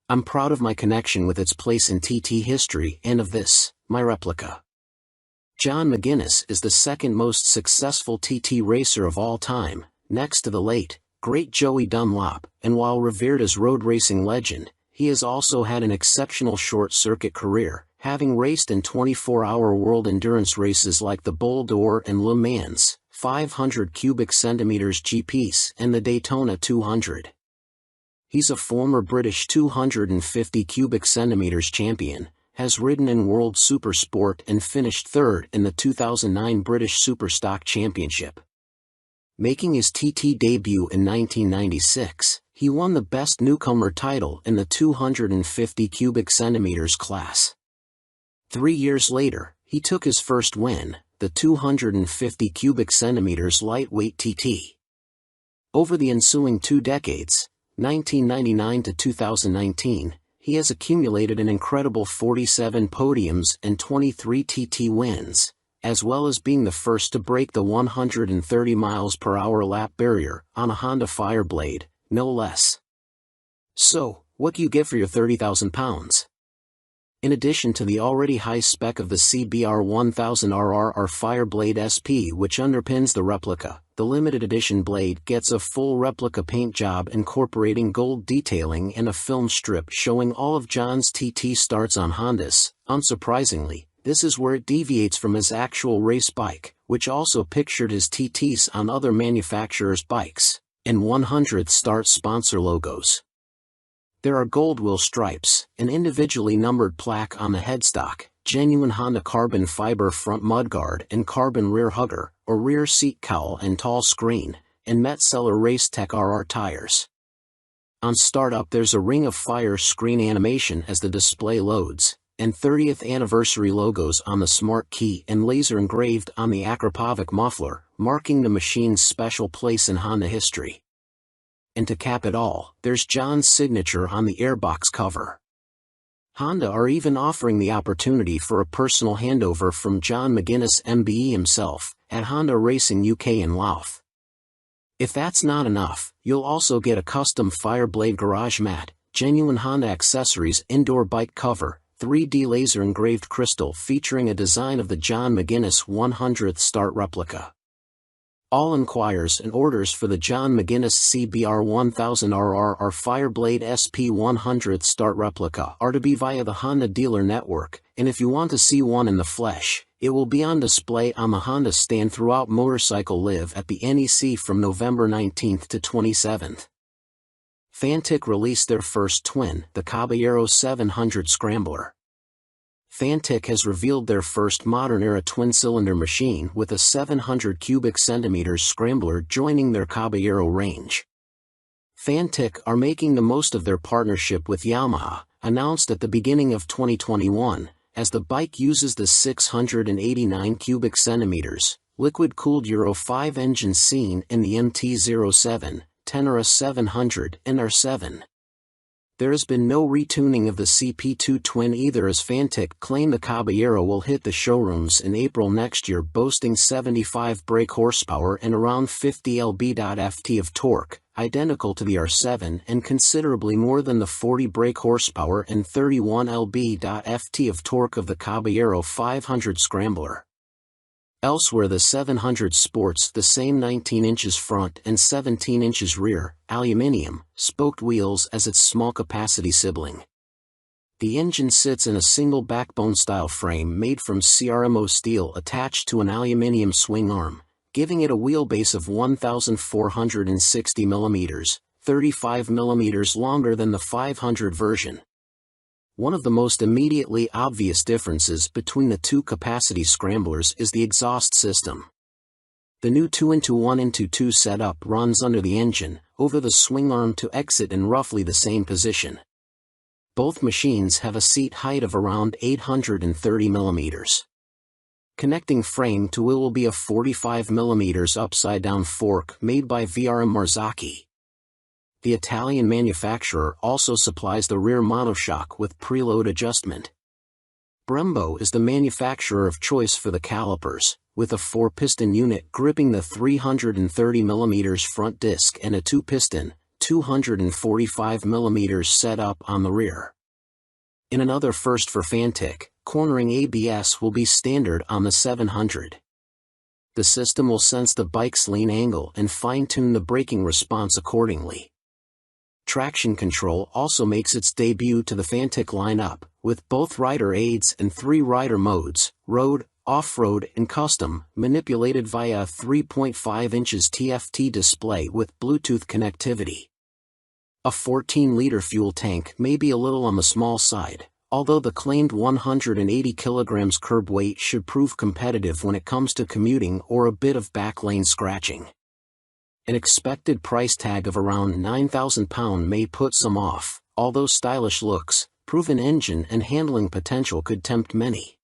I'm proud of my connection with its place in TT history and of this, my replica. John McGuinness is the second most successful TT racer of all time, next to the late, great Joey Dunlop, and while revered as road racing legend, he has also had an exceptional short-circuit career, having raced in 24-hour world endurance races like the Bull d'Or and Le Mans 500 cubic centimeters GPs and the Daytona 200. He's a former British 250 cubic centimeters champion, has ridden in World Supersport and finished third in the 2009 British Superstock Championship. Making his TT debut in 1996, he won the Best Newcomer title in the 250 cubic centimeters class. 3 years later, he took his first win, the 250 cubic centimeters lightweight TT. Over the ensuing 2 decades, 1999 to 2019, he has accumulated an incredible 47 podiums and 23 TT wins, as well as being the first to break the 130 miles per hour lap barrier on a Honda Fireblade, no less. So, what do you get for your £30,000? In addition to the already high spec of the CBR 1000RR Fireblade SP which underpins the replica, the limited edition blade gets a full replica paint job incorporating gold detailing and a film strip showing all of John's TT starts on Hondas. Unsurprisingly, this is where it deviates from his actual race bike, which also pictured his TTs on other manufacturers' bikes, and 100th start sponsor logos. There are gold wheel stripes, an individually numbered plaque on the headstock, genuine Honda carbon fiber front mudguard and carbon rear hugger, or rear seat cowl and tall screen, and Metzeler Racetech RR tires. On startup there's a ring of fire screen animation as the display loads, and 30th anniversary logos on the smart key and laser engraved on the Akrapovic muffler, marking the machine's special place in Honda history. And to cap it all, there's John's signature on the airbox cover. Honda are even offering the opportunity for a personal handover from John McGuinness MBE himself, at Honda Racing UK in Louth. If that's not enough, you'll also get a custom Fireblade garage mat, genuine Honda accessories indoor bike cover, 3D laser engraved crystal featuring a design of the John McGuinness 100th start replica. All inquiries and orders for the John McGuinness CBR 1000RR Fireblade SP 100th start replica are to be via the Honda dealer network, and if you want to see one in the flesh, it will be on display on the Honda stand throughout Motorcycle Live at the NEC from November 19th to 27th. Fantic released their first twin, the Caballero 700 Scrambler. Fantic has revealed their first modern-era twin-cylinder machine with a 700 cubic centimeters Scrambler joining their Caballero range. Fantic are making the most of their partnership with Yamaha, announced at the beginning of 2021, as the bike uses the 689 cubic centimeters, liquid-cooled Euro 5 engine seen in the MT-07, Tenere 700 and R7. There has been no retuning of the CP2 twin either, as Fantic claim the Caballero will hit the showrooms in April next year, boasting 75 brake horsepower and around 50 lb.ft of torque, identical to the R7 and considerably more than the 40 brake horsepower and 31 lb.ft of torque of the Caballero 500 Scrambler. Elsewhere the 700 sports the same 19 inches front and 17 inches rear, aluminium, spoked wheels as its small capacity sibling. The engine sits in a single backbone-style frame made from CRMO steel attached to an aluminium swing arm, giving it a wheelbase of 1,460 mm, 35 mm longer than the 500 version. One of the most immediately obvious differences between the two capacity scramblers is the exhaust system. The new 2-into-1-into-2 setup runs under the engine, over the swing arm to exit in roughly the same position. Both machines have a seat height of around 830 mm. Connecting frame to wheel will be a 45 mm upside-down fork made by VRM Marzocchi. The Italian manufacturer also supplies the rear monoshock with preload adjustment. Brembo is the manufacturer of choice for the calipers, with a 4-piston unit gripping the 330 mm front disc and a 2-piston, 245 mm setup on the rear. In another first for Fantic, cornering ABS will be standard on the 700. The system will sense the bike's lean angle and fine-tune the braking response accordingly. traction control also makes its debut to the Fantic lineup, with both rider aids and 3 rider modes, road, off-road and custom, manipulated via a 3.5 inches TFT display with Bluetooth connectivity. A 14-liter fuel tank may be a little on the small side, although the claimed 180 kilograms curb weight should prove competitive when it comes to commuting or a bit of back lane scratching. An expected price tag of around £9,000 may put some off, although stylish looks, proven engine and handling potential could tempt many.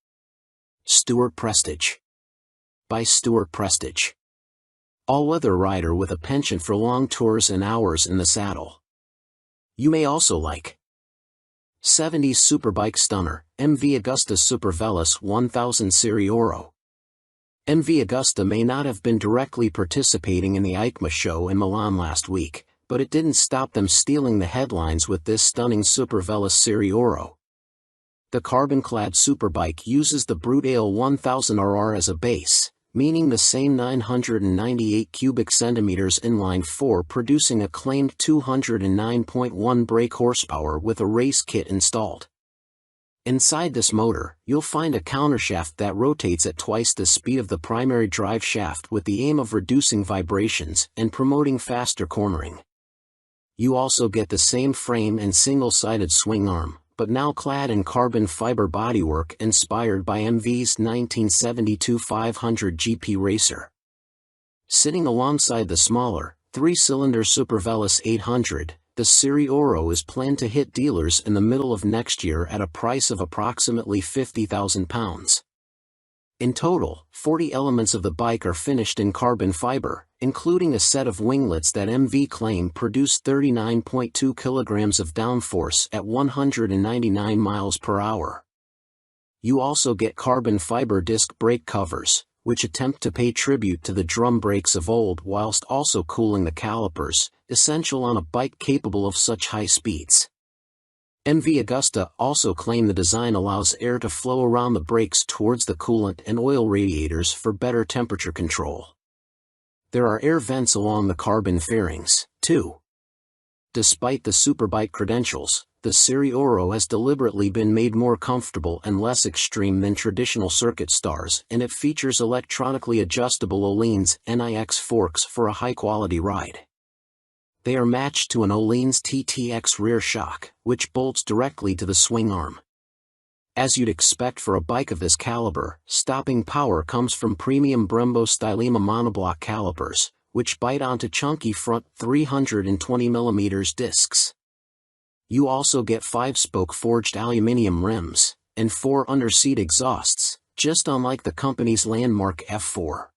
Stuart Prestige. By Stuart Prestige. All-weather rider with a penchant for long tours and hours in the saddle. You may also like 70s superbike stunner, MV Augusta Superveloce 1000 Serie Oro. MV Augusta may not have been directly participating in the EICMA show in Milan last week, but it didn't stop them stealing the headlines with this stunning Superveloce Serie Oro. The carbon-clad superbike uses the Brute Ale 1000RR as a base, meaning the same 998 cubic centimeters inline 4, producing a claimed 209.1 brake horsepower with a race kit installed. Inside this motor, you'll find a countershaft that rotates at twice the speed of the primary drive shaft with the aim of reducing vibrations and promoting faster cornering. You also get the same frame and single-sided swing arm, but now clad in carbon fiber bodywork inspired by MV's 1972 500 GP racer. Sitting alongside the smaller, 3-cylinder Superveloce 800, the Serie Oro is planned to hit dealers in the middle of next year at a price of approximately £50,000. In total, 40 elements of the bike are finished in carbon fiber, including a set of winglets that MV claim produce 39.2 kilograms of downforce at 199 miles per hour. You also get carbon fiber disc brake covers, which attempt to pay tribute to the drum brakes of old whilst also cooling the calipers, essential on a bike capable of such high speeds. MV Augusta also claim the design allows air to flow around the brakes towards the coolant and oil radiators for better temperature control. There are air vents along the carbon fairings, too. Despite the superbike credentials, the Serie Oro has deliberately been made more comfortable and less extreme than traditional circuit stars, and it features electronically adjustable Öhlins NIX forks for a high-quality ride. They are matched to an Öhlins TTX rear shock, which bolts directly to the swing arm. As you'd expect for a bike of this caliber, stopping power comes from premium Brembo Stylema monoblock calipers, which bite onto chunky front 320mm discs. You also get 5-spoke forged aluminium rims, and 4 underseat exhausts, just unlike the company's landmark F4.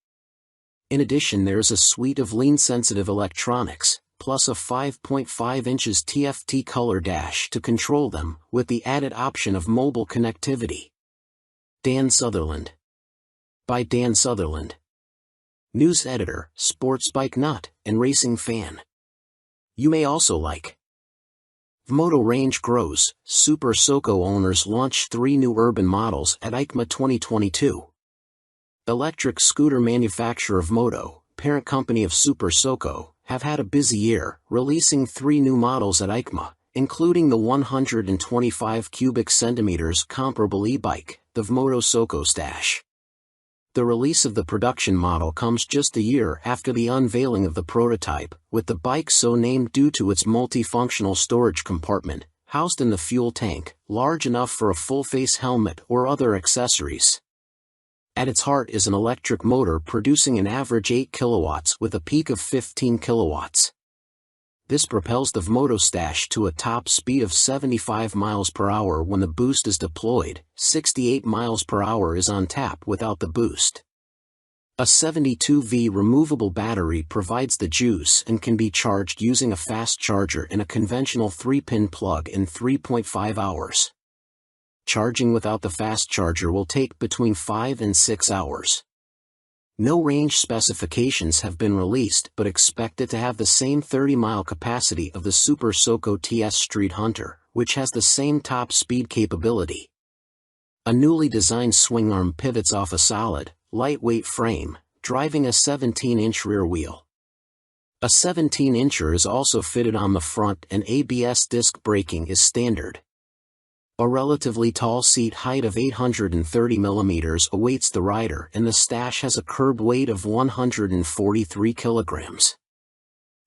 In addition, there's a suite of lean-sensitive electronics, plus a 5.5 inches TFT color dash to control them, with the added option of mobile connectivity. Dan Sutherland. By Dan Sutherland. News editor, sports bike nut, and racing fan. You may also like Moto range grows, Super Soco owners launch 3 new urban models at EICMA 2022. Electric scooter manufacturer Moto, parent company of Super Soco, have had a busy year, releasing 3 new models at EICMA, including the 125 cubic centimeters comparable e-bike, the Moto Soco Stash. The release of the production model comes just a year after the unveiling of the prototype, with the bike so named due to its multifunctional storage compartment, housed in the fuel tank, large enough for a full-face helmet or other accessories. At its heart is an electric motor producing an average 8 kilowatts with a peak of 15 kilowatts. This propels the Moto Stash to a top speed of 75 miles per hour when the boost is deployed. 68 miles per hour is on tap without the boost. A 72V removable battery provides the juice and can be charged using a fast charger in a conventional 3-pin plug in 3.5 hours. Charging without the fast charger will take between 5 and 6 hours. No range specifications have been released, but expect it to have the same 30-mile capacity of the Super Soco TS Street Hunter, which has the same top speed capability. A newly designed swing arm pivots off a solid, lightweight frame, driving a 17-inch rear wheel. A 17-incher is also fitted on the front, and ABS disc braking is standard. A relatively tall seat height of 830 mm awaits the rider, and the stash has a curb weight of 143 kilograms.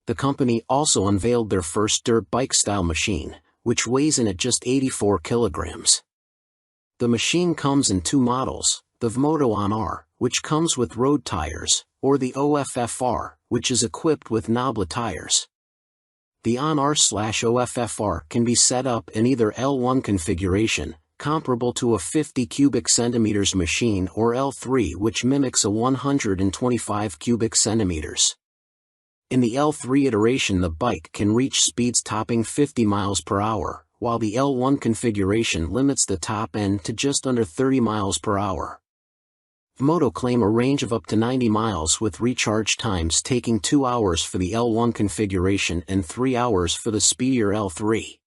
The company also unveiled their first dirt bike-style machine, which weighs in at just 84 kilograms. The machine comes in two models, the Bimota On-R, which comes with road tires, or the OFFR, which is equipped with knoblet tires. The On-R/OFFR can be set up in either L1 configuration, comparable to a 50 cubic centimeters machine, or L3, which mimics a 125 cubic centimeters. In the L3 iteration, the bike can reach speeds topping 50 miles per hour, while the L1 configuration limits the top end to just under 30 miles per hour. Bimota claim a range of up to 90 miles with recharge times taking 2 hours for the L1 configuration and 3 hours for the speedier L3.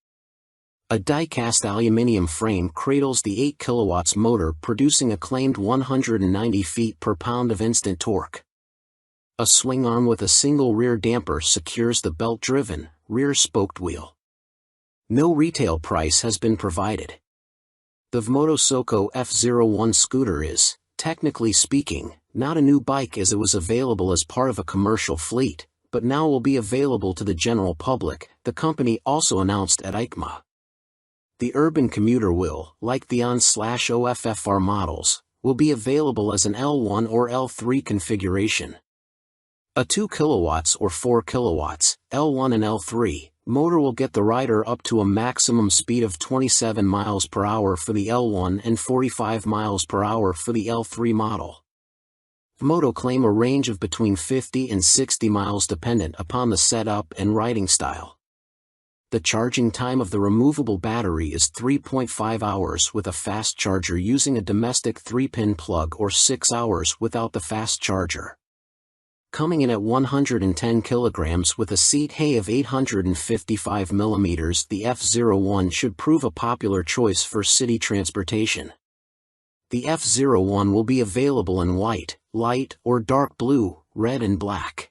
A die-cast aluminium frame cradles the 8 kilowatts motor, producing a claimed 190 feet per pound of instant torque. A swing arm with a single rear damper secures the belt-driven, rear-spoked wheel. No retail price has been provided. The Moto Soco F01 scooter is, technically speaking, not a new bike, as it was available as part of a commercial fleet, but now will be available to the general public, the company also announced at EICMA. The urban commuter will, like the On/OFFR models, will be available as an L1 or L3 configuration. A 2 kilowatts or 4 kilowatts, L1 and L3, motor will get the rider up to a maximum speed of 27 miles per hour for the L1 and 45 miles per hour for the L3 model. Bimota claim a range of between 50 and 60 miles dependent upon the setup and riding style. The charging time of the removable battery is 3.5 hours with a fast charger using a domestic 3-pin plug, or 6 hours without the fast charger. Coming in at 110 kilograms with a seat height of 855 mm, the F01 should prove a popular choice for city transportation. The F01 will be available in white, light or dark blue, red and black.